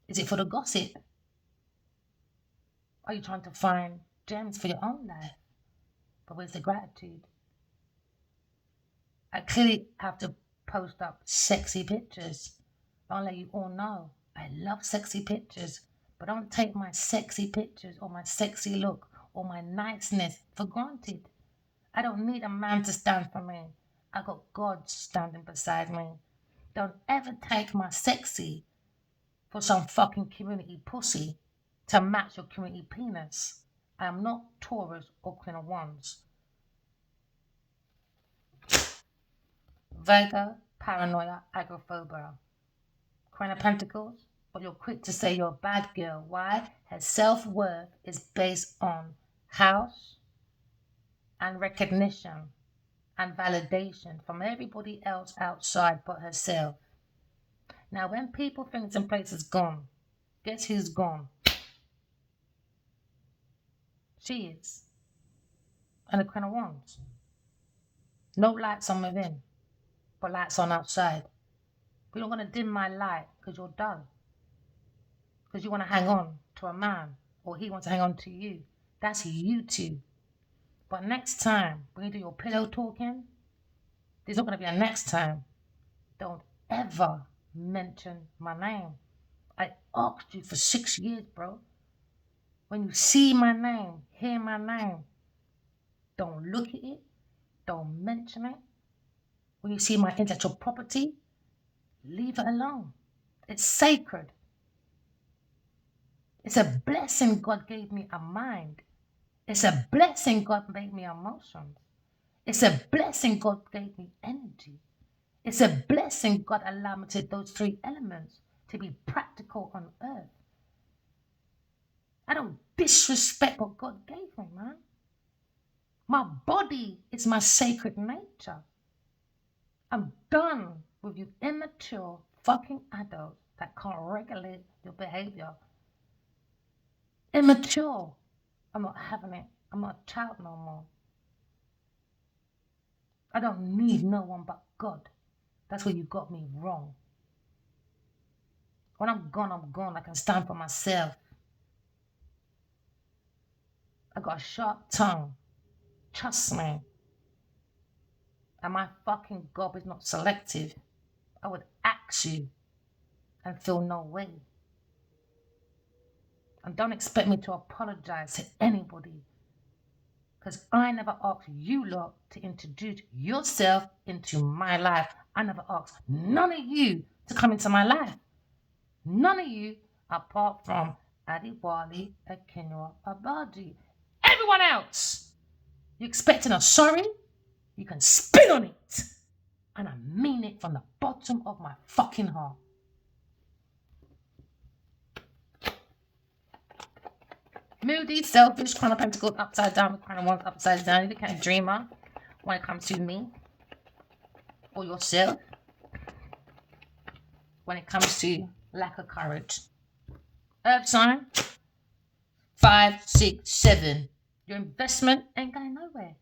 Is it for the gossip? Are you trying to find gems for your own life? But where's the gratitude? I clearly have to post up sexy pictures. I'll let you all know I love sexy pictures, but don't take my sexy pictures or my sexy look or my niceness for granted. I don't need a man to stand for me. I got God standing beside me. Don't ever take my sexy for some fucking community pussy to match your community penis. I am not Taurus or Queen of Wands. Virgo, paranoia, agoraphobia. Queen of Pentacles, but you're quick to say you're a bad girl. Why? Her self-worth is based on house and recognition and validation from everybody else outside but herself. Now, when people think some place is gone, guess who's gone? She is. And the Queen of Wands. No lights on within, but lights on outside. You're not going to dim my light because you're dull. Because you want to hang on to a man or he wants to hang on to you. That's you two. But next time, when you do your pillow talking, there's not going to be a next time. Don't ever mention my name. I asked you for 6 years, bro. When you see my name, hear my name, don't look at it. Don't mention it. When you see my intellectual property, leave it alone. It's sacred. It's a blessing God gave me a mind. It's a blessing God made me emotions. It's a blessing God gave me energy. It's a blessing God allowed me to those 3 elements to be practical on earth. I don't disrespect what God gave me, man. My body is my sacred nature. I'm done with you immature fucking adults that can't regulate your behavior. Immature. I'm not having it. I'm not a child no more. I don't need no one but God. That's where you got me wrong. When I'm gone, I'm gone. I can stand for myself. I got a sharp tongue. Trust me. And my fucking gob is not selective. I would axe you and feel no way. And don't expect me to apologize to anybody. Because I never asked you lot to introduce yourself into my life. I never asked none of you to come into my life. None of you, apart from Adewale, akinnuoye-agbaje. Everyone else, you expecting a sorry? You can spit on it. And I mean it from the bottom of my fucking heart. Moody, selfish, Crown of Pentacles upside down, Crown of Wands upside down. You can't dreamer when it comes to me or yourself. When it comes to lack of courage. Earth sign 5, 6, 7. Your investment ain't going nowhere.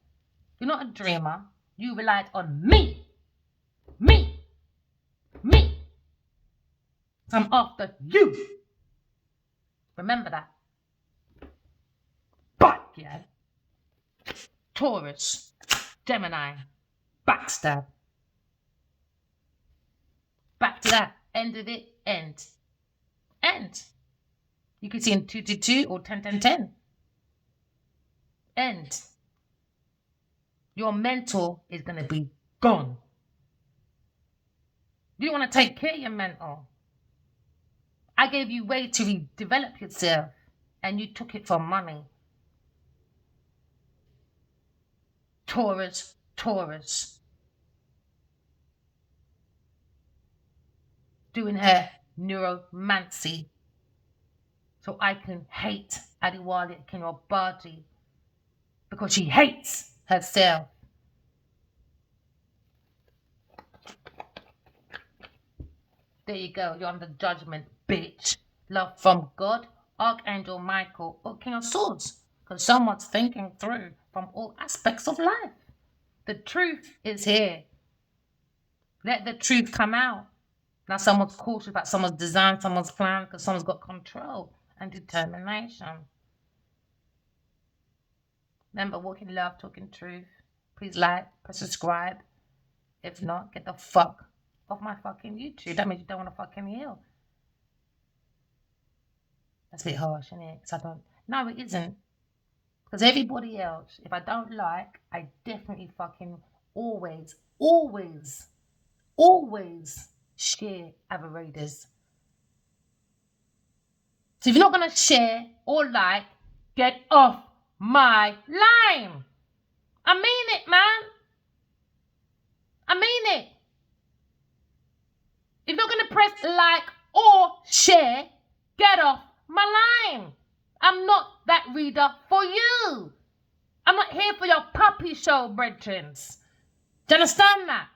You're not a dreamer. You relied on me. Me. Me. I'm after you. Remember that. But, yeah. Taurus, Gemini, backstab. Back to that. End of it. End. End. You can see in 2, 2, 2 or 10, 10, 10. End. Your mental is going to be gone. You want to take care of your mental. I gave you way to redevelop yourself and you took it for money. Taurus, Taurus. Doing her necromancy. So I can hate Adewale akinnuoye-agbaje because she hates herself. There you go. You're under judgment, bitch. Love from God, Archangel Michael, or King of Swords. Because someone's thinking through from all aspects of life. The truth is here. Let the truth come out. Now someone's cautious about someone's design, someone's plan, because someone's got control and determination. Remember, walking love, talking truth. Please like, press subscribe. If not, get the fuck off my fucking YouTube. That means you don't want to fucking heal. That's a bit harsh, isn't it? Because I don't. No, it isn't. Because everybody else, if I don't like, I definitely fucking always share other raiders. So if you're not going to share or like, get off my line. I mean it, man. I mean it. If you're going to press like or share, get off my line. I'm not that reader for you. I'm not here for your puppy show, brethren. Do you understand that?